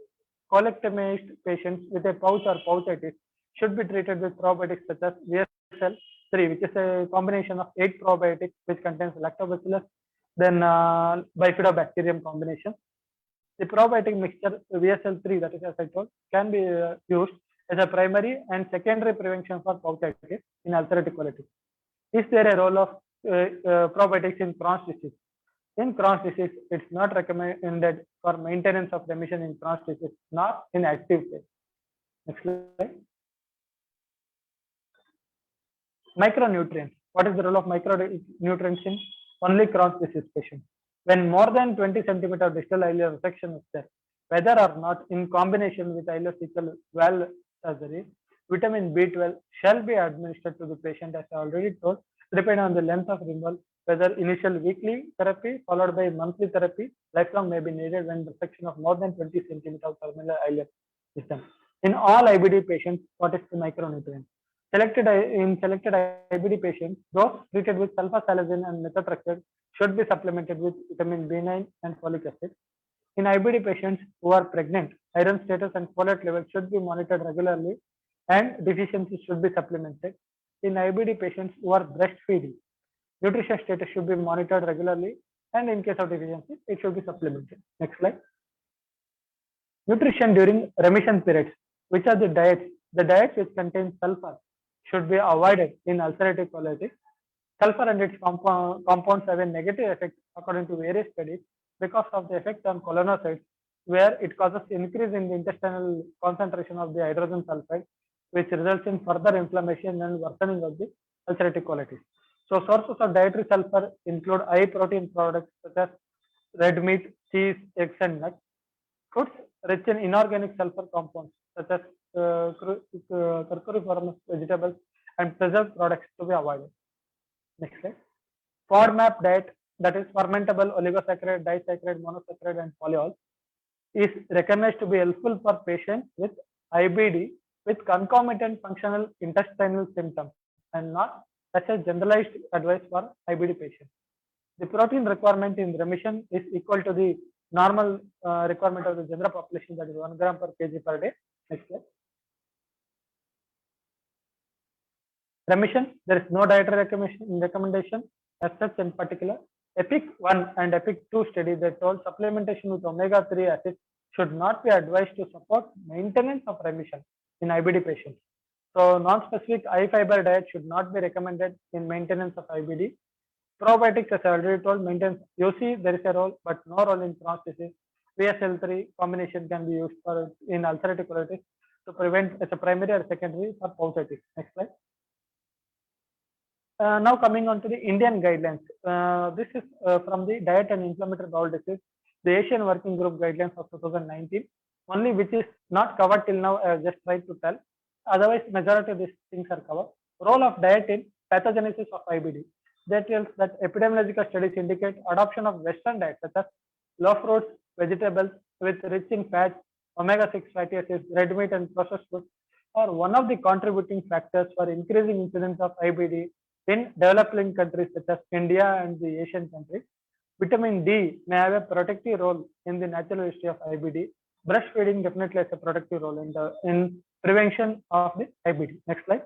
Colectomized patients with a pouch or pouchitis should be treated with probiotics such as VSL3, which is a combination of 8 probiotics which contains lactobacillus, then bifidobacterium combination. The probiotic mixture VSL3, that is as I told, can be used as a primary and secondary prevention for pouchitis in ulcerative colitis. Is there a role of probiotics in Crohn's disease? In Crohn's disease, it's not recommended for maintenance of remission in Crohn's disease, not in active phase. Next slide. Micronutrients. What is the role of micronutrients in only Crohn's disease patients? When more than 20 centimeter distal ileal resection is there, whether or not in combination with ileocecal valve surgery, vitamin B12 shall be administered to the patient, as I already told, depending on the length of removal, whether initial weekly therapy followed by monthly therapy, lifelong may be needed when resection of more than 20 centimeter terminal ileal system. In all IBD patients, what is the micronutrient? Selected IBD patients, those treated with sulfasalazine and methotrexate should be supplemented with vitamin B9 and folic acid. In IBD patients who are pregnant, iron status and folate levels should be monitored regularly and deficiencies should be supplemented. In IBD patients who are breastfeeding, nutrition status should be monitored regularly and in case of deficiency, it should be supplemented. Next slide. Nutrition during remission periods. Which are the diets? The diets which contain sulfur should be avoided in ulcerative colitis. Sulfur and its compounds have a negative effect according to various studies because of the effect on colonocytes, where it causes increase in the intestinal concentration of the hydrogen sulfide, which results in further inflammation and worsening of the ulcerative colitis. So sources of dietary sulfur include high protein products such as red meat, cheese, eggs, and nuts. Foods rich in inorganic sulfur compounds such as cruciferous vegetables and preserved products to be avoided. Next slide. FODMAP diet, that is fermentable oligosaccharide, disaccharide, monosaccharide, and polyols, is recognized to be helpful for patients with IBD with concomitant functional intestinal symptoms and not as a generalized advice for IBD patients. The protein requirement in remission is equal to the normal requirement of the general population, that is 1 gram per kg per day. Next slide. Remission, there is no dietary recommendation as such in particular. EPIC 1 and EPIC 2 study that told supplementation with omega-3 acids should not be advised to support maintenance of remission in IBD patients. So non-specific high fiber diet should not be recommended in maintenance of IBD. Probiotics, as I already told, maintenance UC, there is a role, but no role in Crohn's disease. VSL3 combination can be used for in ulcerative colitis to prevent as a primary or secondary for pouchitis. Next slide. Now coming on to the Indian guidelines. This is from the Diet and Inflammatory Bowel Disease, the Asian Working Group guidelines of 2019, only which is not covered till now. I have just tried to tell. Otherwise, majority of these things are covered. Role of diet in pathogenesis of IBD. That tells that epidemiological studies indicate adoption of Western diet such as low fruits, vegetables with rich in fat, omega-6 fatty acids, red meat, and processed foods are one of the contributing factors for increasing incidence of IBD in developing countries such as India and the Asian countries. Vitamin D may have a protective role in the natural history of IBD. Breastfeeding definitely has a protective role in prevention of the IBD. Next slide.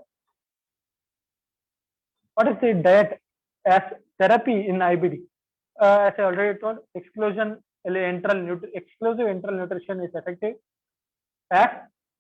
What is the diet as therapy in IBD? As I already told, exclusive enteral nutrition is effective as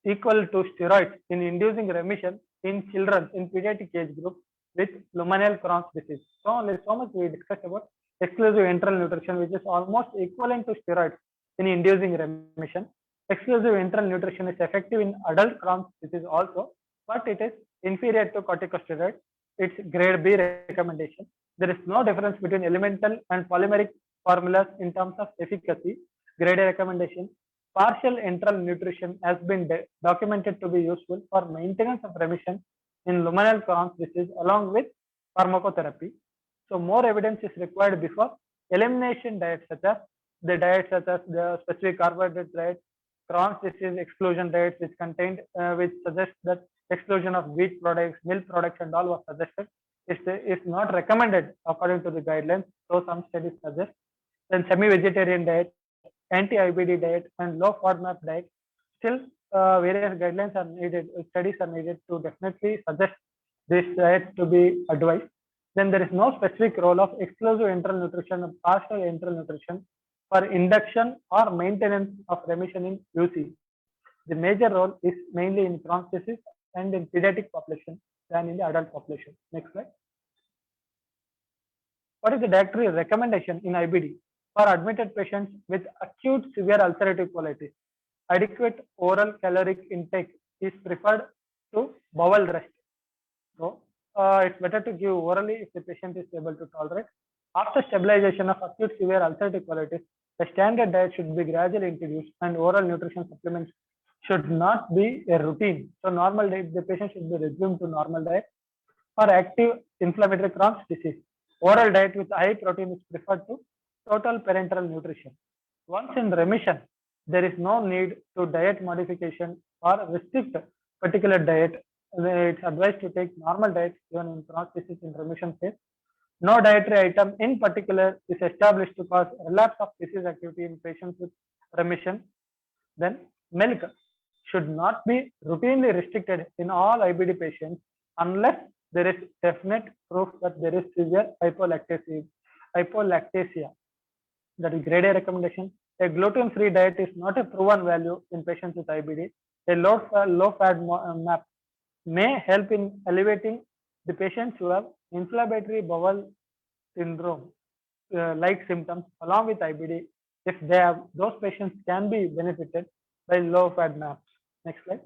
equal to steroids in inducing remission in children in pediatric age group with luminal Crohn's disease. So there's so much we discussed about exclusive enteral nutrition, which is almost equivalent to steroids in inducing remission. Exclusive enteral nutrition is effective in adult Crohn's disease also, but it is inferior to corticosteroids. It's grade B recommendation. There is no difference between elemental and polymeric formulas in terms of efficacy. Grade A recommendation. Partial enteral nutrition has been documented to be useful for maintenance of remission in luminal Crohn's disease along with pharmacotherapy. So more evidence is required before elimination diets such as the specific carbohydrate diet, Crohn's disease exclusion diets which suggest that exclusion of wheat products, milk products, and all was suggested. Is not recommended according to the guidelines. So some studies suggest. Then semi-vegetarian diet, anti-IBD diet, and low FODMAP diet. Still, various guidelines are needed, studies are needed to definitely suggest this diet to be advised. Then there is no specific role of exclusive enteral nutrition or partial enteral nutrition for induction or maintenance of remission in UC. The major role is mainly in Crohn's disease and in pediatric population than in the adult population. Next slide. What is the dietary recommendation in IBD? For admitted patients with acute severe ulcerative colitis, adequate oral caloric intake is preferred to bowel rest. So, it's better to give orally if the patient is able to tolerate. After stabilization of acute severe ulcerative colitis, the standard diet should be gradually introduced and oral nutrition supplements should not be a routine. So, normal diet, the patient should be resumed to normal diet. For active inflammatory Crohn's disease, oral diet with high protein is preferred to total parenteral nutrition. Once in remission, there is no need to diet modification or restrict particular diet. It's advised to take normal diet even in Crohn's disease in remission phase. No dietary item in particular is established to cause relapse of disease activity in patients with remission. Then milk should not be routinely restricted in all IBD patients unless there is definite proof that there is severe hypolactasia. That is grade A recommendation. A gluten-free diet is not a proven value in patients with IBD. A low-fat MAP may help in alleviating the patients who have inflammatory bowel syndrome like symptoms along with IBD. If they have, those patients can be benefited by low-fat MAPs. Next slide.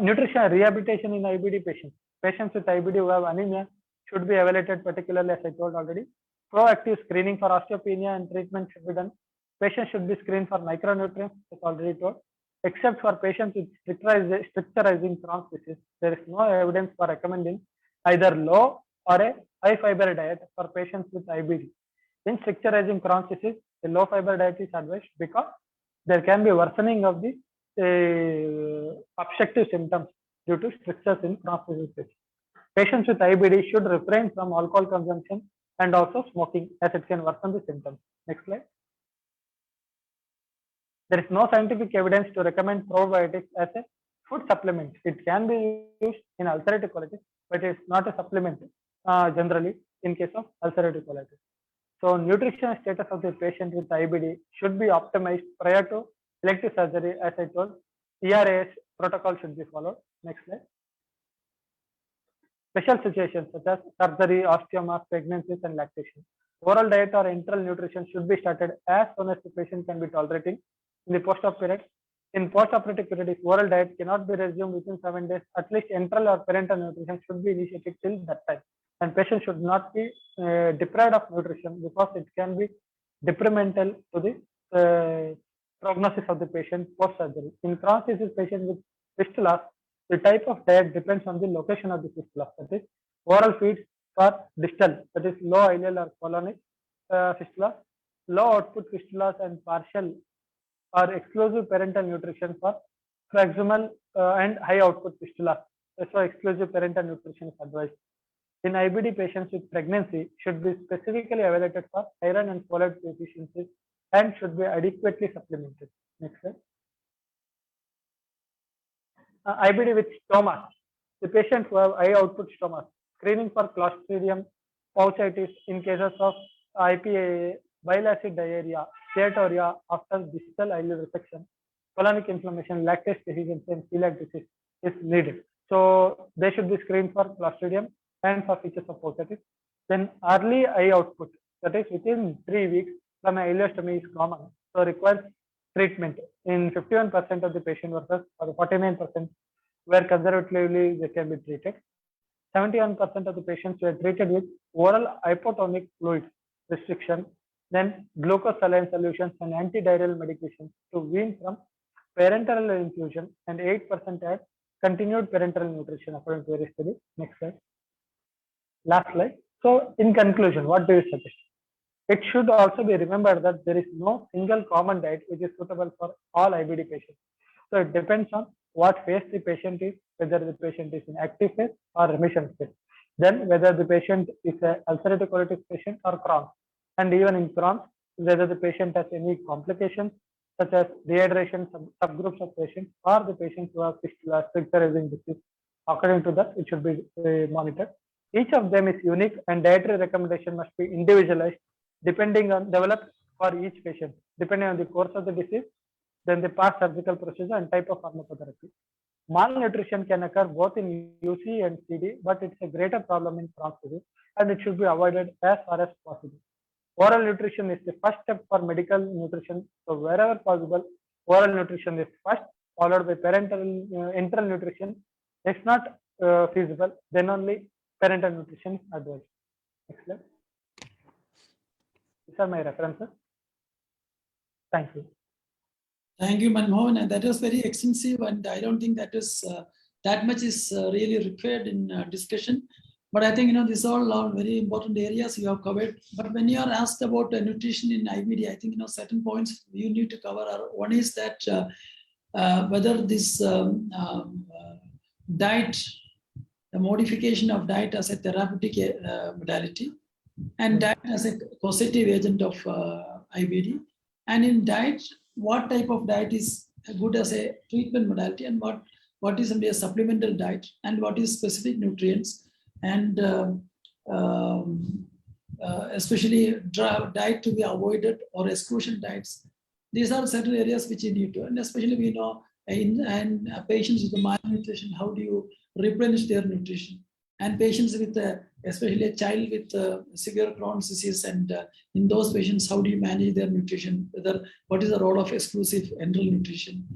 Nutrition rehabilitation in IBD patients. Patients with IBD who have anemia should be evaluated particularly, as I told already. Proactive screening for osteopenia and treatment should be done. Patients should be screened for micronutrients, as already told. Except for patients with structurizing Crohn's disease, there is no evidence for recommending either low or a high fiber diet for patients with IBD. In structurizing Crohn's disease, a low fiber diet is advised because there can be worsening of the obstructive symptoms due to strictures in Crohn's disease. Patients with IBD should refrain from alcohol consumption and also smoking, as it can worsen the symptoms. Next slide. There is no scientific evidence to recommend probiotics as a food supplement. It can be used in ulcerative colitis, but it's not a supplement generally in case of ulcerative colitis. So nutrition status of the patient with IBD should be optimized prior to elective surgery. As I told, ERAS protocol should be followed. Next slide. Special situations such as surgery, osteoma, pregnancies, and lactation. Oral diet or enteral nutrition should be started as soon as the patient can be tolerating. In the post-op period, in post-operative period, if oral diet cannot be resumed within 7 days, at least enteral or parenteral nutrition should be initiated till that time. And patient should not be deprived of nutrition because it can be detrimental to the prognosis of the patient post-surgery. In Crohn's disease patient with fistulas, the type of diet depends on the location of the fistula. That is, oral feeds for distal, that is low ileal or colonic fistula, low output fistulas and partial or exclusive parental nutrition for proximal and high output fistulas. That's why exclusive parental nutrition is advised. In IBD, patients with pregnancy should be specifically evaluated for iron and folate deficiencies and should be adequately supplemented. Next slide. IBD with stomas. The patients who have high output stomas. Screening for Clostridium pouchitis in cases of IPAA, bile acid diarrhea, steatorrhea after distal ileal resection, colonic inflammation, lactase deficiency, and celiac disease is needed. So they should be screened for Clostridium and for features of pouchitis. Then early eye output, that is within 3 weeks from an ileostomy is common, so requires treatment in 51% of the patient versus 49% where conservatively they can be treated. 71% of the patients were treated with oral hypotonic fluid restriction, then glucose saline solutions and antidiarrheal medications to wean from parenteral infusion, and 8% had continued parenteral nutrition according to various studies. Next slide. Last slide. So in conclusion, what do you suggest? It should also be remembered that there is no single common diet which is suitable for all IBD patients. So it depends on what phase the patient is, whether the patient is in active phase or remission phase. Then whether the patient is a ulcerative colitis patient or Crohn's. And even in Crohn's, whether the patient has any complications such as dehydration, subgroups of patients, or the patients who have fistula, stricturizing disease. According to that, it should be monitored. Each of them is unique and dietary recommendation must be individualized depending on developed for each patient, depending on the course of the disease, then the past surgical procedure and type of pharmacotherapy. Malnutrition can occur both in UC and CD, but it's a greater problem in Crohn's disease and it should be avoided as far as possible. Oral nutrition is the first step for medical nutrition. So wherever possible, oral nutrition is first, followed by enteral nutrition. If not feasible, then only parental nutrition is advised. Next slide. These are my references. Thank you. Thank you, Manmohan. And that was very extensive, and I don't think that is that much is really required in discussion. But I think these are all very important areas you have covered. But when you are asked about nutrition in IBD, I think certain points you need to cover are, one is that whether this diet, the modification of diet as a therapeutic modality, and diet as a causative agent of IBD, and in diet, what type of diet is good as a treatment modality, and what is a supplemental diet, and what is specific nutrients, and especially diet to be avoided or exclusion diets. These are certain areas which you need to, and especially we know in patients with malnutrition, how do you replenish their nutrition? And patients with, especially a child with severe Crohn's disease, and in those patients, how do you manage their nutrition? What is the role of exclusive enteral nutrition?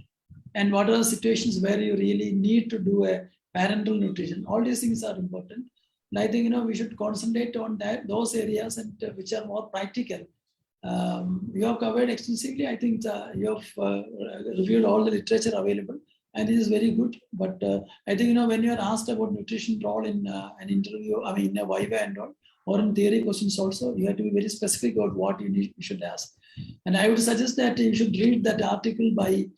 And what are the situations where you really need to do a parenteral nutrition? All these things are important. And I think we should concentrate on those areas and which are more practical. You have covered extensively. I think you have reviewed all the literature available, and it is very good. But I think when you are asked about nutrition role in an interview, I mean in a Viva and all, or in theory questions also, you have to be very specific about what you should ask. And I would suggest that you should read that article by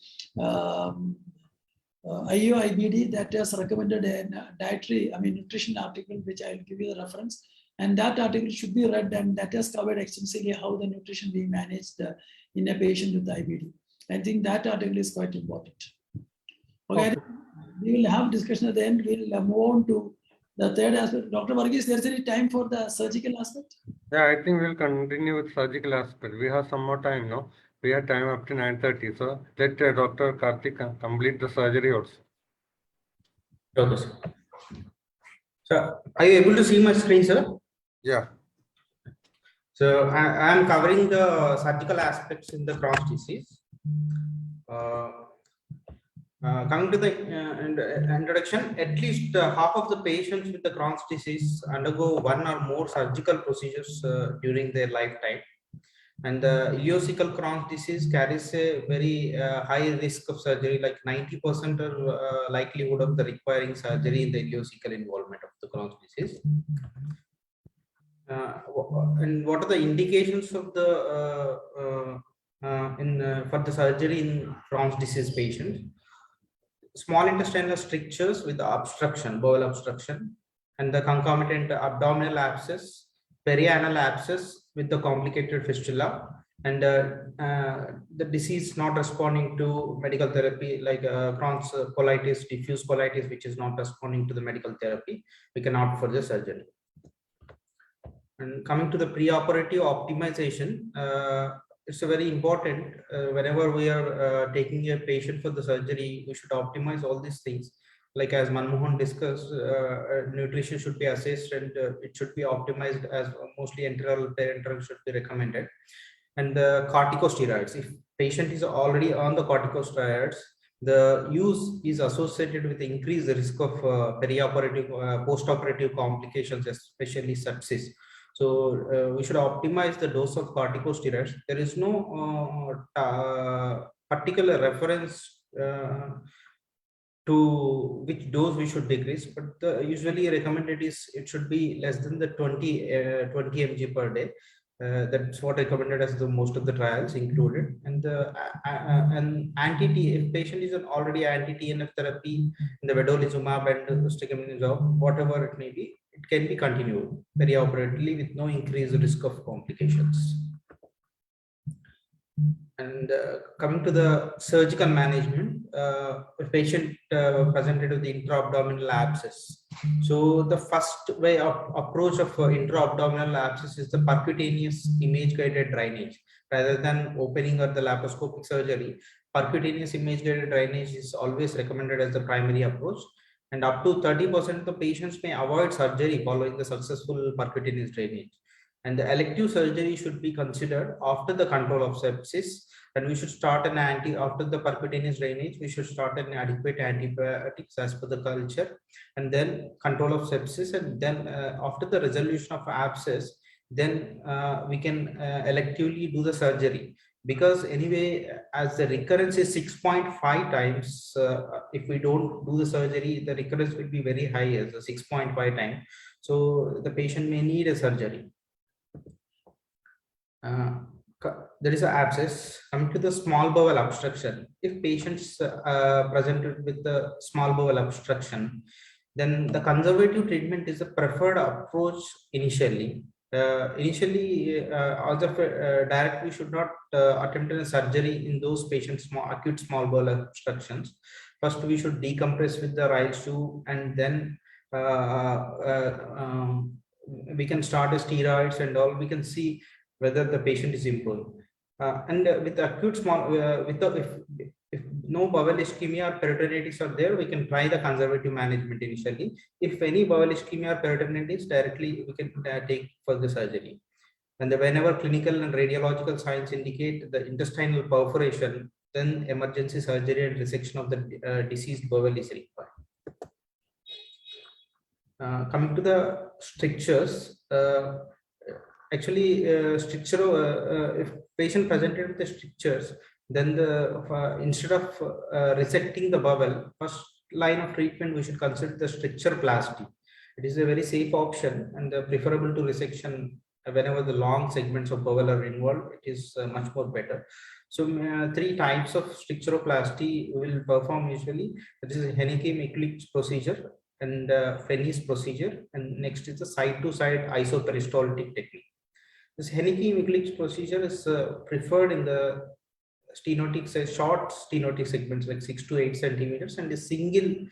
IUIBD that has recommended a dietary, nutrition article, which I will give you the reference. And that article should be read, and that has covered extensively how the nutrition being managed in a patient with IBD. I think that article is quite important. Okay, we will have discussion at the end. We'll move on to the third aspect. Dr. Varghese, there's any time for the surgical aspect? Yeah, I think we'll continue with surgical aspect. We have some more time now. We have time up to 9:30. So let Dr. Karthik complete the surgery also. Okay, sir. So are you able to see my screen, sir? Yeah. So I am covering the surgical aspects in the Crohn's disease. Coming to the introduction, at least half of the patients with the Crohn's disease undergo one or more surgical procedures during their lifetime. And the ileocecal Crohn's disease carries a very high risk of surgery, like 90% of likelihood of the requiring surgery in the ileocecal involvement of the Crohn's disease. and what are the indications of the for the surgery in Crohn's disease patients? Small intestinal strictures with obstruction, bowel obstruction, and the concomitant abdominal abscess, perianal abscess with the complicated fistula, and the disease not responding to medical therapy, like Crohn's colitis, diffuse colitis, which is not responding to the medical therapy, we can opt for the surgery. And coming to the preoperative optimization, it's a very important whenever we are taking a patient for the surgery, we should optimize all these things. Like as Manmohan discussed, nutrition should be assessed and it should be optimized, as mostly enteral, parenteral should be recommended. And the corticosteroids, if patient is already on the corticosteroids, the use is associated with increased risk of perioperative, postoperative complications, especially sepsis. So we should optimize the dose of corticosteroids. There is no particular reference to which dose we should decrease, but the usually recommended is it should be less than the 20 mg per day. That's what recommended as the most of the trials included. And the anti-T, if patient is already anti-TNF therapy, the vedolizumab and stegamizumab, whatever it may be, it can be continued perioperatively with no increased risk of complications. And coming to the surgical management, a patient presented with intra-abdominal abscess. So the first way of approach of intra-abdominal abscess is the percutaneous image-guided drainage. Rather than opening or the laparoscopic surgery, percutaneous image-guided drainage is always recommended as the primary approach. And up to 30% of the patients may avoid surgery following the successful percutaneous drainage. And the elective surgery should be considered after the control of sepsis, and we should start an after the percutaneous drainage, we should start an adequate antibiotics as per the culture, and then control of sepsis, and then after the resolution of abscess, then we can electively do the surgery. Because anyway, as the recurrence is 6.5 times, if we don't do the surgery, the recurrence will be very high as a 6.5 times. So the patient may need a surgery. There is an abscess. Coming to the small bowel obstruction, if patients presented with the small bowel obstruction, then the conservative treatment is the preferred approach initially. Also direct, we should not attempt a surgery in those patients acute small bowel obstructions. First, we should decompress with the right shoe, and then we can start the steroids and all. We can see whether the patient is improving. With acute small, if no bowel ischemia or peritonitis are there, we can try the conservative management initially. If any bowel ischemia or peritonitis, directly we can take for the surgery. And whenever clinical and radiological signs indicate the intestinal perforation, then emergency surgery and resection of the diseased bowel is required. Coming to the strictures, actually stricture, if patient presented with the strictures, then the instead of resecting the bowel, first line of treatment we should consider the strictureplasty. It is a very safe option and preferable to resection whenever the long segments of bowel are involved. It is much more better. So 3 types of strictureplasty we will perform usually. This is Heneke-Miklich procedure and Fenny's procedure, and next is the side-to-side isoperistaltic technique. This Heneke-Miklich procedure is preferred in the stenotic, short stenotic segments like 6 to 8 centimeters, and a single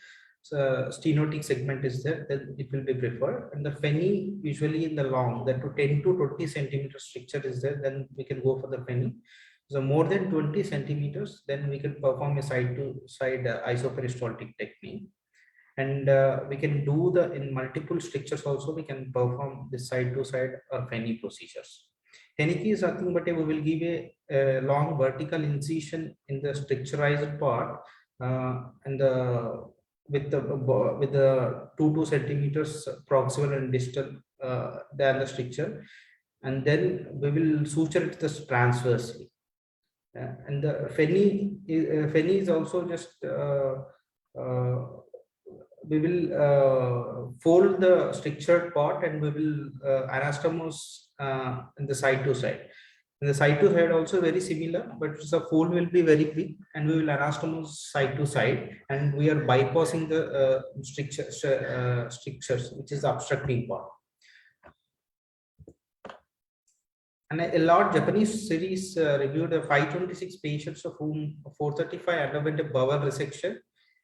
stenotic segment is there, then it will be preferred. And the Fenny usually in the long, that to 10 to 20 centimeter stricture is there, then we can go for the Fenny. So more than 20 centimeters, then we can perform a side-to-side isoperistaltic technique. And we can do the in multiple strictures also, we can perform the side-to-side or Fenny procedures. Heneke is nothing but we will give a long vertical incision in the stricturized part, and with the 2 centimeters proximal and distal than the stricture, and then we will suture it this transversely. And the Fenny is also just we will fold the strictured part and we will anastomose in the side to side. In the side to side also very similar, but the fold will be very big and we will anastomose side to side, and we are bypassing the strictures, which is the obstructing part. And a large Japanese series reviewed 526 patients, of whom 435 underwent a bowel resection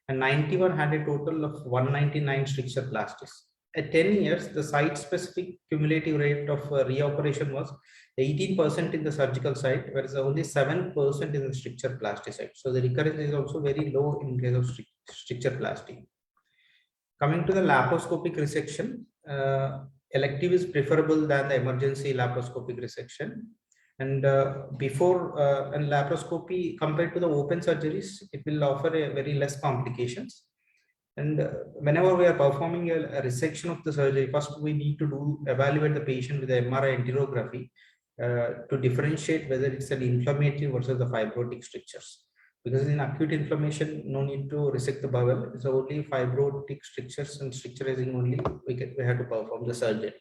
and 91 had a total of 199 stricture plasties. At 10 years, the site-specific cumulative rate of reoperation was 18% in the surgical site, whereas only 7% in the stricture plasty site. So the recurrence is also very low in case of stricture plasty. Coming to the laparoscopic resection, elective is preferable than the emergency laparoscopic resection. And before and laparoscopy compared to the open surgeries, it will offer a very less complications. And whenever we are performing a resection of the surgery, first we need to evaluate the patient with the MRI enterography to differentiate whether it's an inflammatory versus the fibrotic strictures. Because in acute inflammation, no need to resect the bowel. It's only fibrotic strictures and stricturizing only we have to perform the surgery.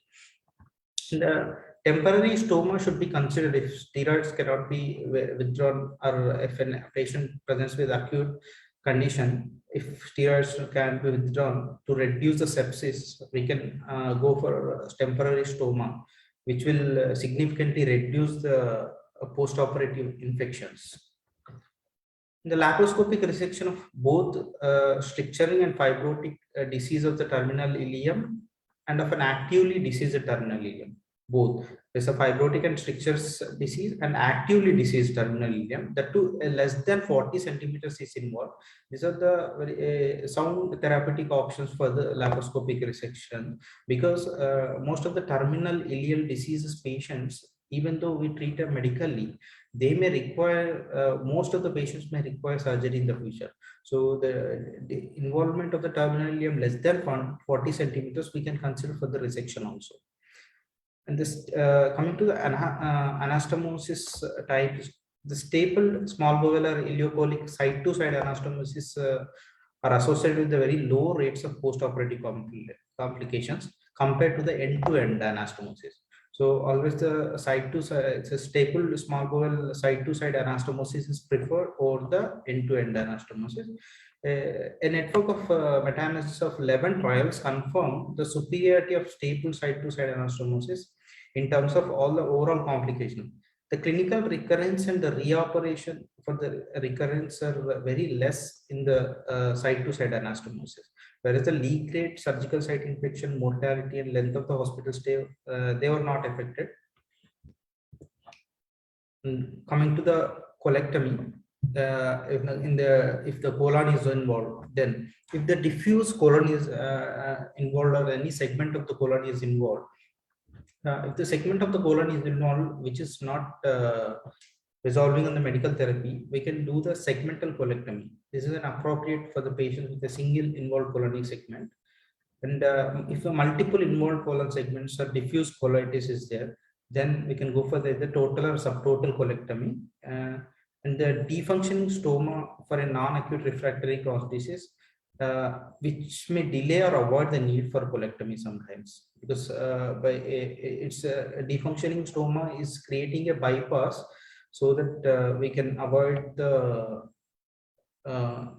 The temporary stoma should be considered if steroids cannot be withdrawn, or if a patient presents with acute condition, if steroids can be withdrawn to reduce the sepsis, we can go for temporary stoma, which will significantly reduce the post-operative infections. The laparoscopic resection of both stricturing and fibrotic disease of the terminal ileum and of an actively diseased terminal ileum. Both. There's a fibrotic and strictures disease and actively diseased terminal ileum. That too, less than 40 centimeters is involved. These are the very sound therapeutic options for the laparoscopic resection, because most of the terminal ileal diseases patients, even though we treat them medically, they may require, most of the patients may require surgery in the future. So the involvement of the terminal ileum less than 40 centimeters, we can consider for the resection also. And this coming to the anastomosis type, the stapled small bowel or ileocolic side to side anastomosis are associated with the very low rates of post-operative complications compared to the end-to-end anastomosis. So always the side to side, it's a stapled small bowel side to side anastomosis is preferred over the end-to-end anastomosis. A network of meta-analysis of 11 trials confirmed the superiority of stapled side to side anastomosis in terms of all the overall complications. The clinical recurrence and the reoperation for the recurrence are very less in the side to side anastomosis, whereas the leak rate, surgical site infection, mortality, and length of the hospital stay, they were not affected. Coming to the colectomy, if the colon is involved, then if the diffuse colon is involved, or any segment of the colon is involved, if the segment of the colon is involved which is not resolving on the medical therapy, we can do the segmental colectomy. This is an appropriate for the patient with a single involved colonic segment. And if the multiple involved colon segments or diffuse colitis is there, then we can go for the total or subtotal colectomy. And the defunctioning stoma for a non-acute refractory Crohn's disease, which may delay or avoid the need for colectomy sometimes, because it's a defunctioning stoma is creating a bypass so that we can avoid the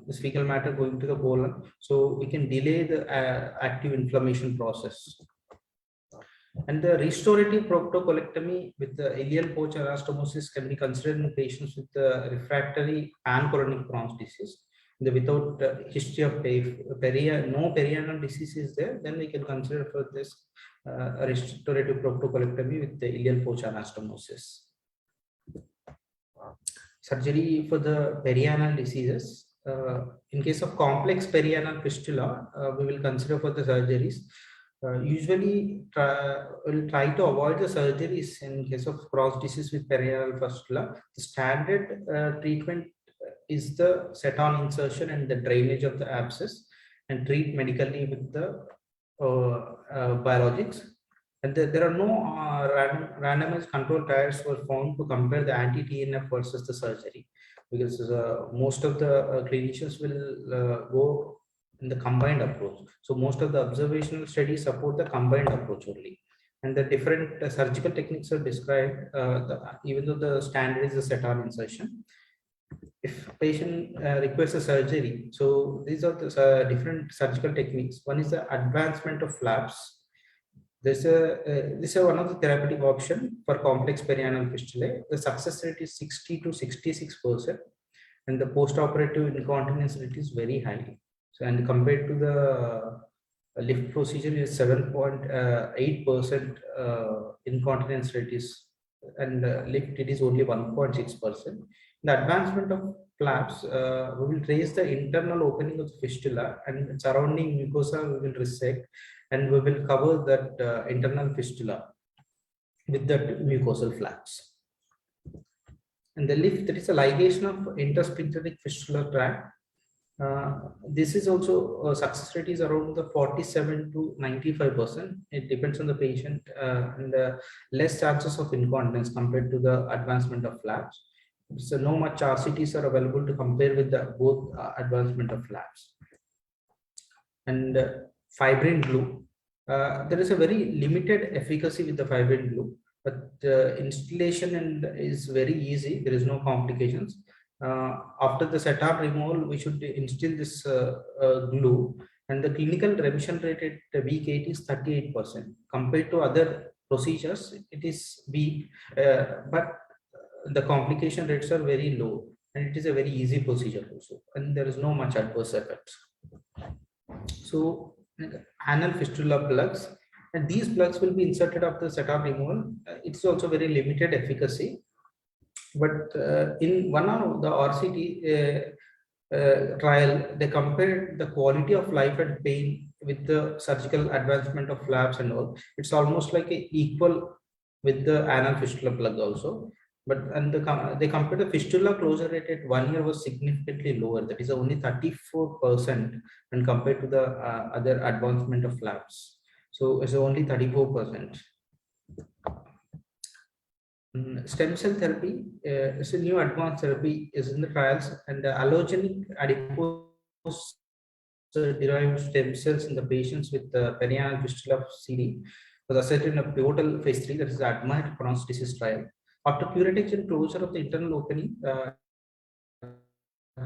this fecal matter going to the colon, so we can delay the active inflammation process. And the restorative proctocolectomy with the ileal pouch anastomosis can be considered in patients with refractory pancolonic Crohn's disease. Without history of no perianal disease is there, then we can consider for this restorative proctocolectomy with the ileal pouch anastomosis. Surgery for the perianal diseases. In case of complex perianal fistula, we will consider for the surgeries. Usually we'll try to avoid the surgeries in case of Crohn's disease with perianal fistula. The standard treatment is the set-on insertion and the drainage of the abscess, and treat medically with the biologics. And there are no randomized control trials were found to compare the anti-TNF versus the surgery, because most of the clinicians will go in the combined approach. So most of the observational studies support the combined approach only. And the different surgical techniques are described, even though the standard is a set-on insertion. If patient requires a surgery, so these are the different surgical techniques. One is the advancement of flaps. This is one of the therapeutic option for complex perianal fistulae. The success rate is 60 to 66%, and the post-operative incontinence rate is very high. So, and compared to the lift procedure is 7.8% incontinence rate is, and lift it is only 1.6%. The advancement of flaps, we will raise the internal opening of the fistula, and surrounding mucosa we will resect, and we will cover that internal fistula with that mucosal flaps. And the lift, that is a ligation of intersphincteric fistular tract. This is also success rate is around the 47 to 95%. It depends on the patient, and less chances of incontinence compared to the advancement of flaps. So no much RCTs are available to compare with the both advancement of flaps. And fibrin glue, there is a very limited efficacy with the fibrin glue, but installation and is very easy. There is no complications. After the setup removal, we should instill this glue, and the clinical remission rate at week 8 is 38%. Compared to other procedures, it is weak, but the complication rates are very low, and it is a very easy procedure also, and there is no much adverse effects. So anal fistula plugs, and these plugs will be inserted after setup removal. It's also very limited efficacy, but in one of the RCT trial, they compared the quality of life and pain with the surgical advancement of flaps and all. It's almost like equal with the anal fistula plug also. But and they compared the fistula closure rate at 1 year was significantly lower. That is only 34% when compared to the other advancement of flaps. So it's only 34%. Stem cell therapy is a new advanced therapy, is in the trials, and the allogenic adipose derived stem cells in the patients with perianal fistula of CD was assessed in a pivotal phase 3, that is the ADMIRE Crohn's disease trial. After curettage and closure of the internal opening,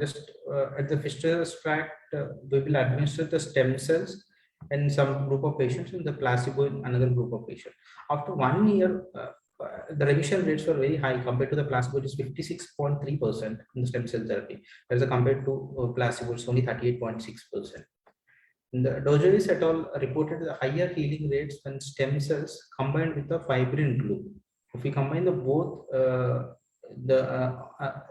just at the fistula tract, we will administer the stem cells in some group of patients, and the placebo in another group of patients. After 1 year, the remission rates were very high compared to the placebo, which is 56.3% in the stem cell therapy, as compared to placebo, it's only 38.6%. The Dogeris et al. Reported the higher healing rates when stem cells combined with the fibrin glue. If we combine the both,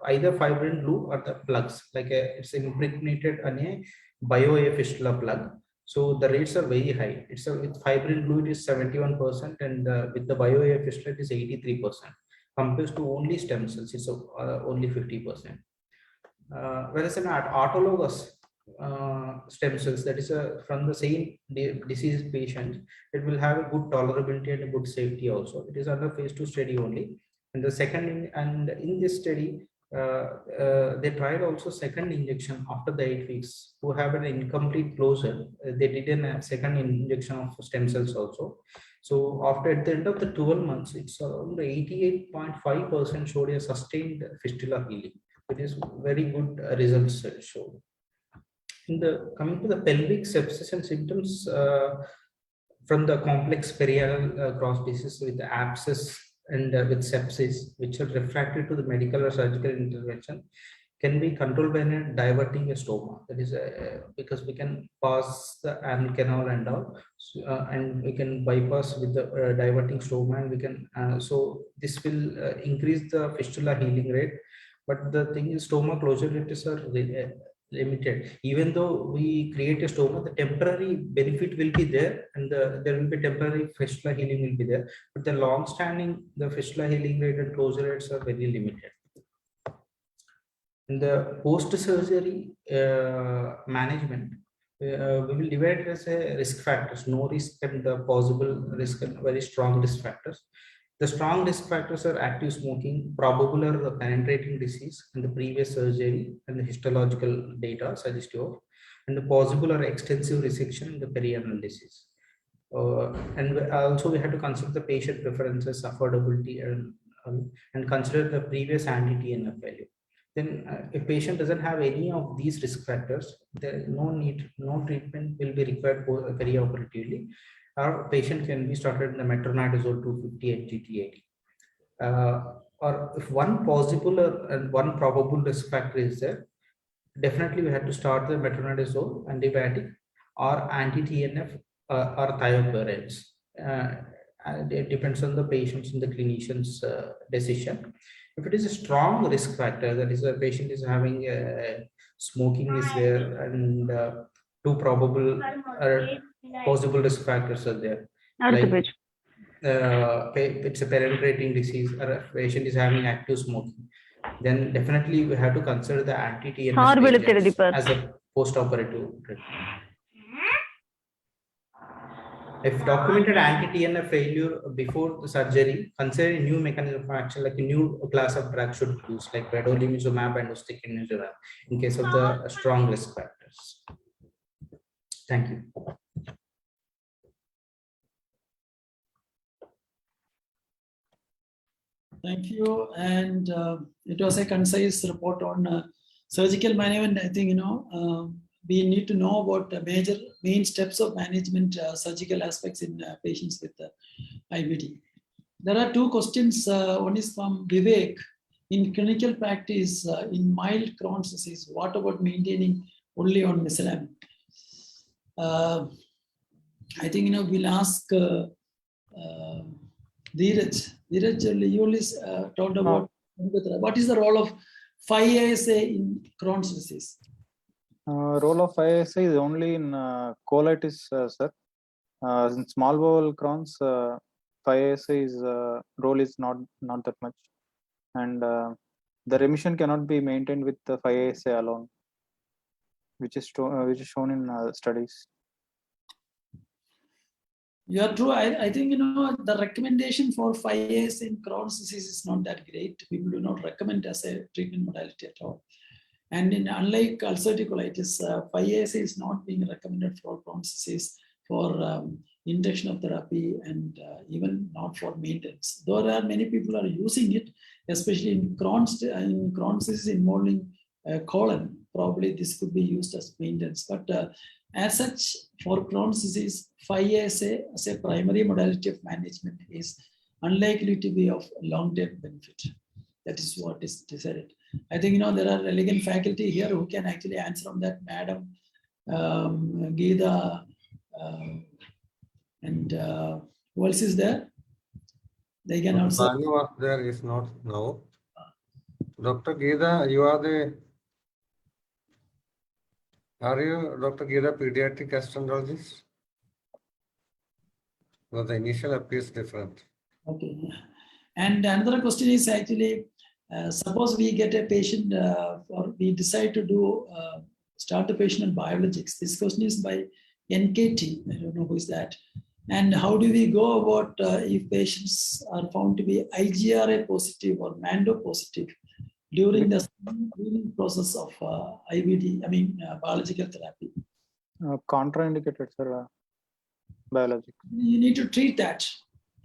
either fibrin glue or the plugs, like it's impregnated on a bio fistula plug, so the rates are very high. It's with fibrin glue it is 71%, and with the bio fistula it is 83%. Compared to only stem cells, it's only 50%. Whereas an autologous stem cells, that is from the same disease patient, it will have a good tolerability and a good safety also. It is under phase 2 study only, and the second, and in this study they tried also second injection after the 8 weeks who have an incomplete closure. They did a second injection of stem cells also. So after at the end of the 12 months, it's around 88.5% showed a sustained fistula healing. It is very good results showed. Coming to the pelvic sepsis and symptoms from the complex perianal cross disease with abscess and with sepsis, which are refractory to the medical or surgical intervention, can be controlled by diverting a stoma. That is because we can pass the anal canal and all, and we can bypass with the diverting stoma, and we can so this will increase the fistula healing rate. But the thing is, stoma closure rates are limited. Even though we create a stoma, the temporary benefit will be there, and there will be temporary fistula healing will be there, but the long standing, the fistula healing rate and closure rates are very limited. In the post surgery management, we will divide it as a risk factors, no risk and the possible risk, and very strong risk factors. The strong risk factors are active smoking, probable or penetrating disease, and the previous surgery, and the histological data suggestive of. and possible or extensive resection in the perianal disease. And also we had to consider the patient preferences, affordability, and consider the previous anti-TNF value. Then if patient doesn't have any of these risk factors, there is no treatment will be required perioperatively. Our patient can be started in the metronidazole 250 at GT80. Or if one possible and one probable risk factor is there, definitely we have to start the metronidazole antibiotic or anti-TNF or thiopurines. It depends on the patient's and the clinician's decision. If it is a strong risk factor, that is, a patient is having smoking is there, and two probable possible risk factors are there. Like it's a penetrating disease, or a patient is having active smoking, then definitely we have to consider the anti-TNF agents as a post-operative treatment. If documented anti-TNF failure before the surgery, consider a new mechanism of action, like a new class of drug should be used, like vedolizumab and ustekinumab, in case of the strong risk factors. Thank you. Thank you. And it was a concise report on surgical management. I think, we need to know about the main steps of management, surgical aspects in patients with IBD. There are two questions. One is from Vivek. In clinical practice, in mild Crohn's disease, what about maintaining only on mesalamine? I think, we'll ask Dheeraj. Dheeraj, you always talked about what is the role of 5-ASA in Crohn's disease? Role of 5-ASA is only in colitis, sir. In small bowel Crohn's, 5-ASA's role is not that much, and the remission cannot be maintained with the 5-ASA alone, which is shown in studies. You are true. I think, the recommendation for 5-ASA in Crohn's disease is not that great. People do not recommend as a treatment modality at all. And unlike ulcerative colitis, 5-ASA is not being recommended for Crohn's disease for induction of therapy, and even not for maintenance. Though there are many people are using it, especially in Crohn's disease involving colon. Probably this could be used as maintenance. But as such, for Crohn's disease, 5-ASA as a primary modality of management is unlikely to be of long-term benefit. That is what is decided. I think, there are elegant faculty here who can actually answer on that. Madam Geeta, and who else is there? They can answer. Banu was there, is not now. Dr. Geeta, you are you Dr. Geeta, pediatric gastroenterologist? Well, the initial appears different. Okay. And another question is actually, suppose we get a patient, or we decide to do start the patient on biologics. This question is by NKT. I don't know who is that. And how do we go about if patients are found to be IGRA positive or MANDO positive during the screening process of IBD, biological therapy? Contraindicated, sir. Biologic. You need to treat that.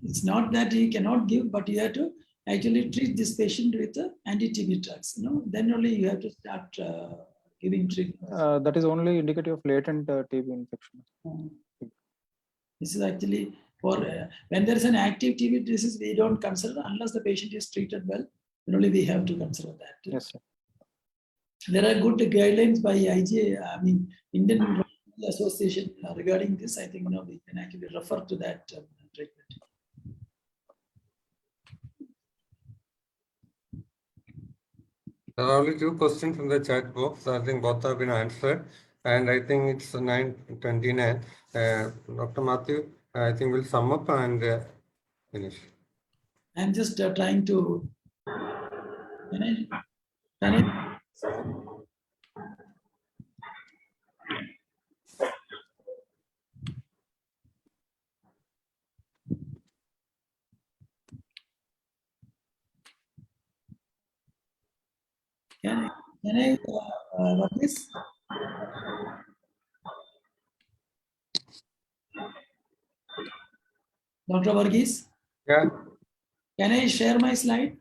It's not that you cannot give, but you have to actually treat this patient with anti-TB drugs. Then only you have to start giving treatment. That is only indicative of latent TB infection. This is actually for when there is an active TB disease, we don't consider unless the patient is treated well. Then only we have to consider that. Yes, sir. There are good guidelines by IGA, Indian Association regarding this. I think we can actually refer to that treatment. There are only 2 questions in the chat box. I think both have been answered. And I think it's 9:29. Dr. Matthew, I think we'll sum up and finish. I'm just trying to. Can I? Can I what is? Dr. Varghese, Yeah, can I share my slide?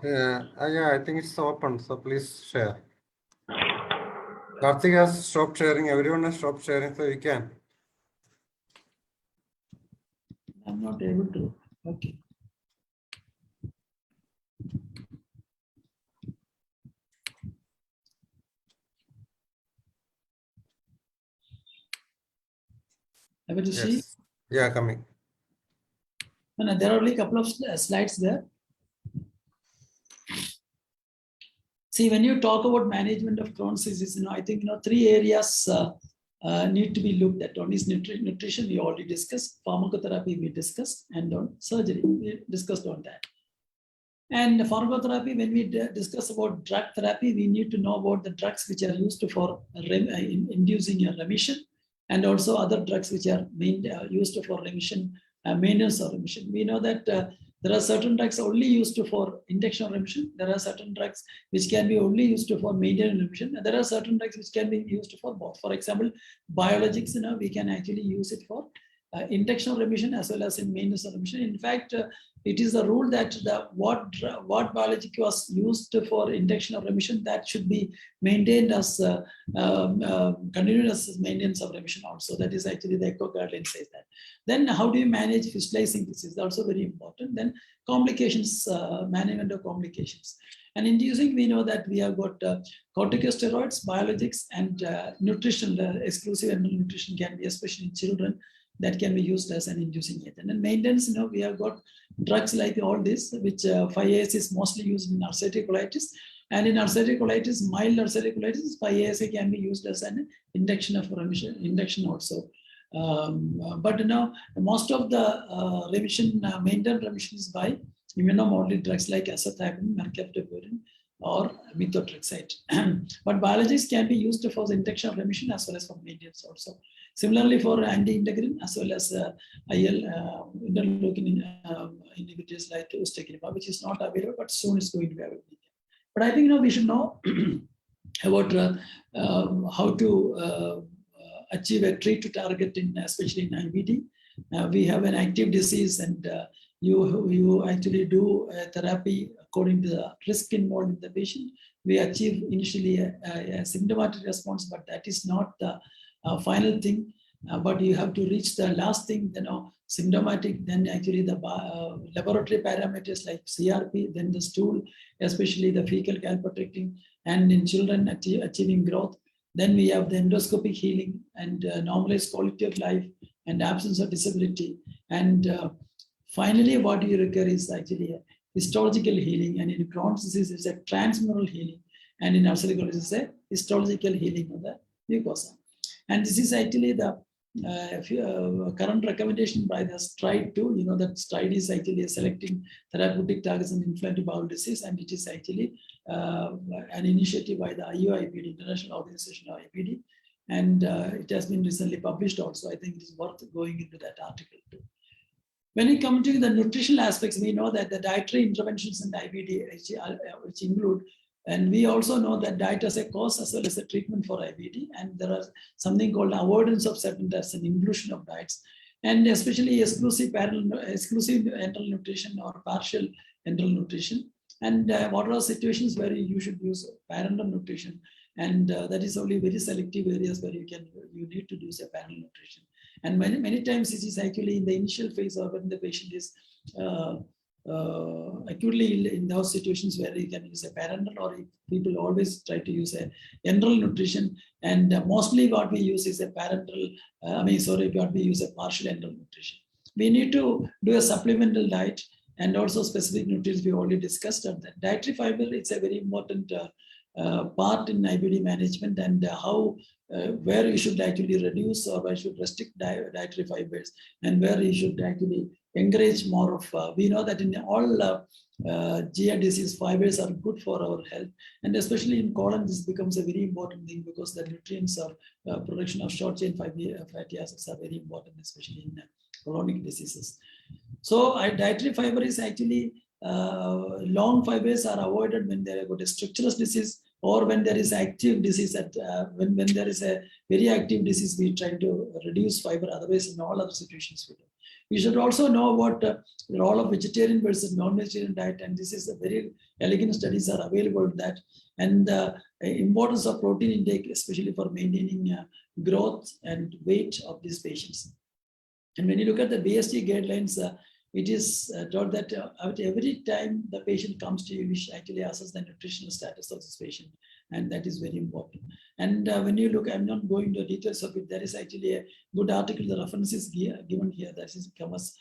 yeah, I think it's open, so please share. Karthik has stopped sharing, everyone has stopped sharing, so you can. I'm not able to. Okay. Able to see? Yes. Yeah, coming. No, there are only a couple of slides there. See, when you talk about management of Crohn's disease, I think three areas need to be looked at. One is nutrition, we already discussed. Pharmacotherapy, we discussed, and on surgery, we discussed on that. And pharmacotherapy, when we discuss about drug therapy, we need to know about the drugs which are used for inducing a remission, and also other drugs which are used for remission, maintenance of remission. We know that there are certain drugs only used for induction of remission. There are certain drugs which can be only used for maintenance of remission. And there are certain drugs which can be used for both. For example, biologics, we can actually use it for induction of remission as well as in maintenance of remission. In fact, it is the rule that what biologic was used for induction of remission, that should be maintained as continuous maintenance of remission also. That is actually the ECHO guideline says that. Then how do you manage fistulizing disease? Also very important. Then complications, management of complications. And inducing, we know that we have got corticosteroids, biologics, and nutrition, exclusive enteral nutrition can be, especially in children, that can be used as an inducing agent. And maintenance, we have got drugs like all this, which 5-ASA is mostly used in ulcerative colitis. And in ulcerative colitis, mild ulcerative colitis, 5-ASA can be used as an induction of remission, induction also. But most of the remission, maintenance remission is by immunomodulated drugs like azathioprine, mercaptopurine, or methotrexate. But biologics can be used for the induction of remission as well as for maintenance also. Similarly, for anti-integrin as well as interleukin inhibitors like ustekinumab, which is not available, but soon is going to be available. But I think we should know about how to achieve a treat to target in, especially in IBD. We have an active disease, and you actually do therapy according to the risk involved in the patient. We achieve initially a symptomatic response, but that is not the final thing. But you have to reach the last thing, symptomatic, then actually the laboratory parameters like CRP, then the stool, especially the fecal calprotectin, and in children achieving growth. Then we have the endoscopic healing and normalized quality of life and absence of disability. And finally, what you require is actually a histological healing. And in Crohn's disease, it's a transmural healing. And in ulcerative colitis, it's a histological healing of the mucosa. And this is actually the current recommendation by the STRIDE-2. That STRIDE is actually selecting therapeutic targets in inflammatory bowel disease, and it is actually an initiative by the IOIPD, International Organization of IBD, and it has been recently published also. I think it is worth going into that article too. When it comes to the nutritional aspects, we know that the dietary interventions in IBD, which include, and we also know that diet as a cause as well as a treatment for IBD, and there are something called avoidance of certain diets and inclusion of diets, and especially exclusive enteral nutrition or partial enteral nutrition. And what are situations where you should use parenteral nutrition, and that is only very selective areas where you need to use a parenteral nutrition. And many times it is actually in the initial phase or when the patient is acutely ill, in those situations where you can use a parenteral, or people always try to use a enteral nutrition. And mostly what we use is a parenteral, what we use a partial enteral nutrition. We need to do a supplemental diet and also specific nutrients we already discussed. And that dietary fiber, it's a very important part in IBD management, and where you should actually reduce or where you should restrict dietary fibers, and where you should actually encourage more of, we know that in all GI disease, fibers are good for our health, and especially in colon, this becomes a very important thing because the nutrients or production of short chain fatty acids are very important, especially in colonic diseases. So dietary fiber is actually long fibers are avoided when they have got a structural disease, or when there is active disease, when there is a very active disease, we try to reduce fiber. Otherwise, in all other situations, we do. We should also know what the role of vegetarian versus non-vegetarian diet, and this is a very elegant studies are available on that, and the importance of protein intake, especially for maintaining growth and weight of these patients. And when you look at the BSG guidelines, it is told that at every time the patient comes to you, we should actually assess the nutritional status of this patient, and that is very important. And when you look, I'm not going into details of it, there is actually a good article, the reference is given here, that is covers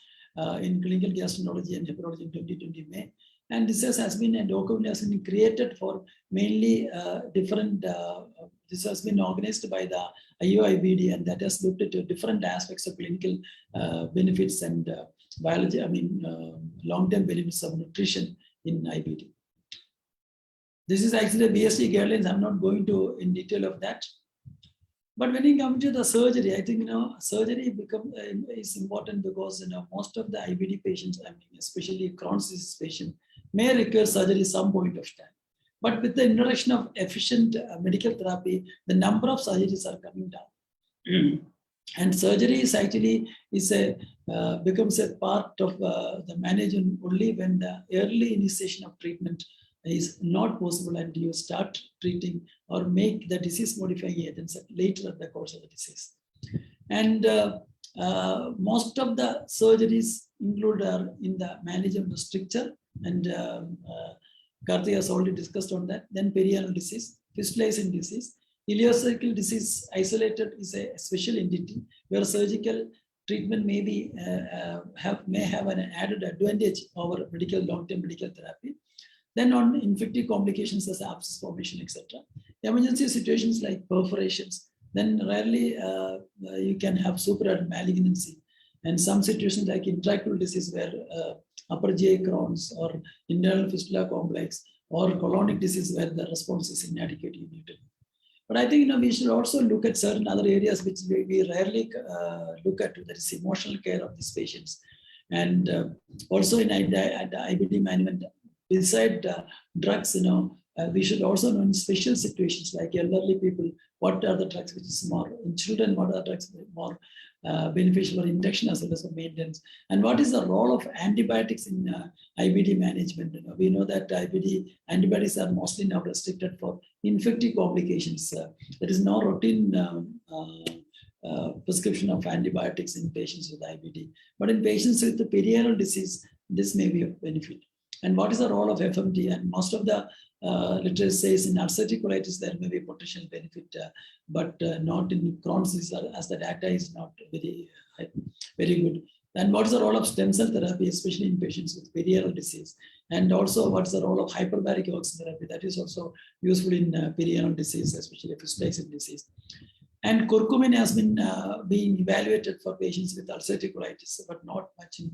in clinical gastroenterology and hepatology in 2020 May. And this has been a document has been created for mainly different, this has been organized by the IOIBD, and that has looked at different aspects of clinical benefits and biology, long-term benefits of nutrition in IBD. This is actually the BSc guidelines. I'm not going to in detail of that. But when you come to the surgery, I think surgery is important because most of the IBD patients, especially Crohn's disease patients, may require surgery some point of time. But with the introduction of efficient medical therapy, the number of surgeries are coming down. And surgery is actually becomes a part of the management only when the early initiation of treatment is not possible, and you start treating or make the disease modifying agents later in the course of the disease. And most of the surgeries include in the management of stricture, and Karthik has already discussed on that. Then perianal disease, fistulizing disease. Ileocecal disease isolated is a special entity where surgical treatment may have an added advantage over long-term medical therapy. Then on infective complications as abscess formation, etc. Emergency situations like perforations, then rarely you can have supra malignancy. And some situations like intractable disease where upper GI Crohn's or internal fistula complex or colonic disease where the response is inadequate, you need to. But I think we should also look at certain other areas which we rarely look at. That is emotional care of these patients, and also in IBD management. Beside drugs, we should also know in special situations like elderly people, what are the drugs which is more in children, what are the drugs more beneficial for induction as well as for maintenance, and what is the role of antibiotics in IBD management. We know that IBD antibiotics are mostly now restricted for infective complications. There is no routine prescription of antibiotics in patients with IBD, but in patients with the perianal disease, this may be of benefit. And what is the role of FMT? And most of the literature says in ulcerative colitis there may be potential benefit, but not in Crohn's disease, as the data is not very good. And what is the role of stem cell therapy, especially in patients with perianal disease? And also, what is the role of hyperbaric oxygen therapy? That is also useful in perianal disease, especially fistulizing disease. And curcumin has been being evaluated for patients with ulcerative colitis, but not much in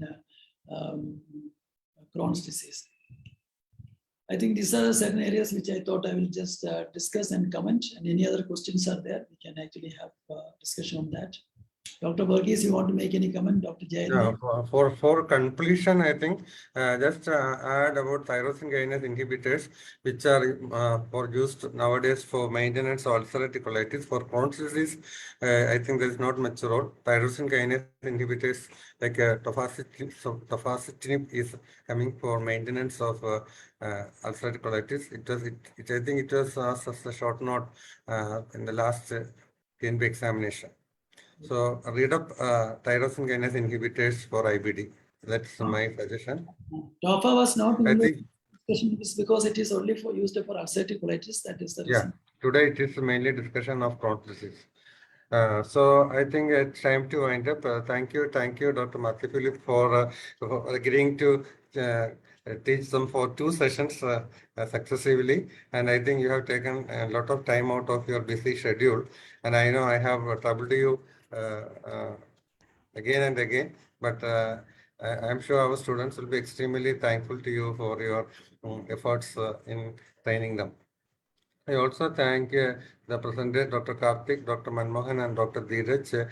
Crohn's disease. I think these are certain areas which I thought I will just discuss and comment. And any other questions are there, we can actually have discussion on that. Dr. Burgess, you want to make any comment? Dr. Jain? Yeah, for conclusion, I think just add about tyrosine kinase inhibitors, which are for used nowadays for maintenance of ulcerative colitis. For Crohn's disease, I think there is not much role. Tyrosine kinase inhibitors like tofacitinib is coming for maintenance of ulcerative colitis. I think it was as a short note in the last TNP examination. So read up tyrosine kinase inhibitors for IBD. That's my suggestion. TOFA was not I think discussion because it is only used for ulcerative colitis. That is the reason. Today it is mainly discussion of Crohn's disease. So I think it's time to wind up. Thank you, Dr. Matthew Philip, for agreeing to teach them for 2 sessions successively. And I think you have taken a lot of time out of your busy schedule. And I know I have troubled you again and again, but I'm sure our students will be extremely thankful to you for your efforts in training them. I also thank the presenters, Dr. Karthik, Dr. Manmohan, and Dr. Dheeraj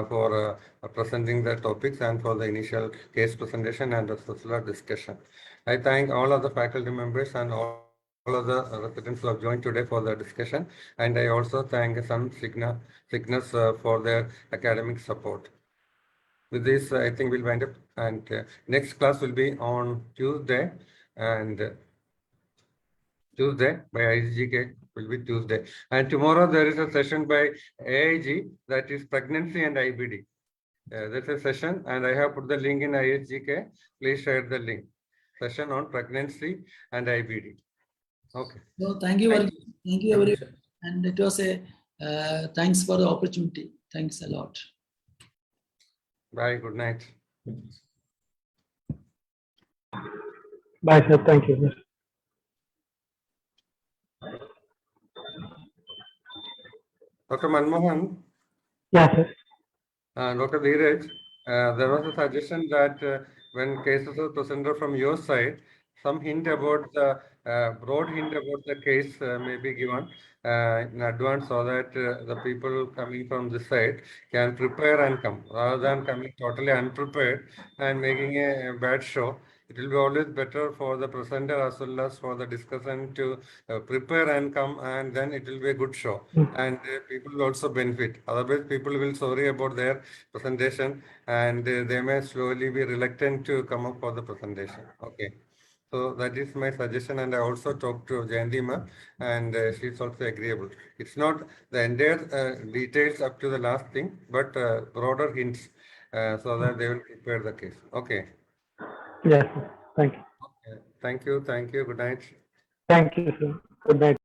for presenting the topics and for the initial case presentation and the discussion. I thank all of the faculty members and all all of the residents who have joined today for the discussion. And I also thank some Cygnus for their academic support. With this, I think we'll wind up. And next class will be on Tuesday. And Tuesday by ISGK will be Tuesday. And tomorrow there is a session by AIG, that is pregnancy and IBD. That's a session, and I have put the link in ISGK. Please share the link. Session on pregnancy and IBD. Okay. So thank you, Thank thank you everyone. And it was a thanks for the opportunity. Thanks a lot. Bye. Good night. Bye, sir. Thank you. Dr. Manmohan, Yeah, sir. Dr. Dheeraj, there was a suggestion that when cases are presented from your side, some hint about the broad hint about the case may be given in advance so that the people coming from this side can prepare and come rather than coming totally unprepared and making a bad show. It will be always better for the presenter as well as for the discussant to prepare and come, and then it will be a good show. And people will also benefit. Otherwise, people will sorry about their presentation and they may slowly be reluctant to come up for the presentation. Okay. So that is my suggestion, and I also talked to Jayanti ma, and she's also agreeable. It's not the entire details up to the last thing, but broader hints so that they will prepare the case. Okay. Yes, sir. Thank you. Okay. Thank you. Thank you. Good night. Thank you, sir. Good night.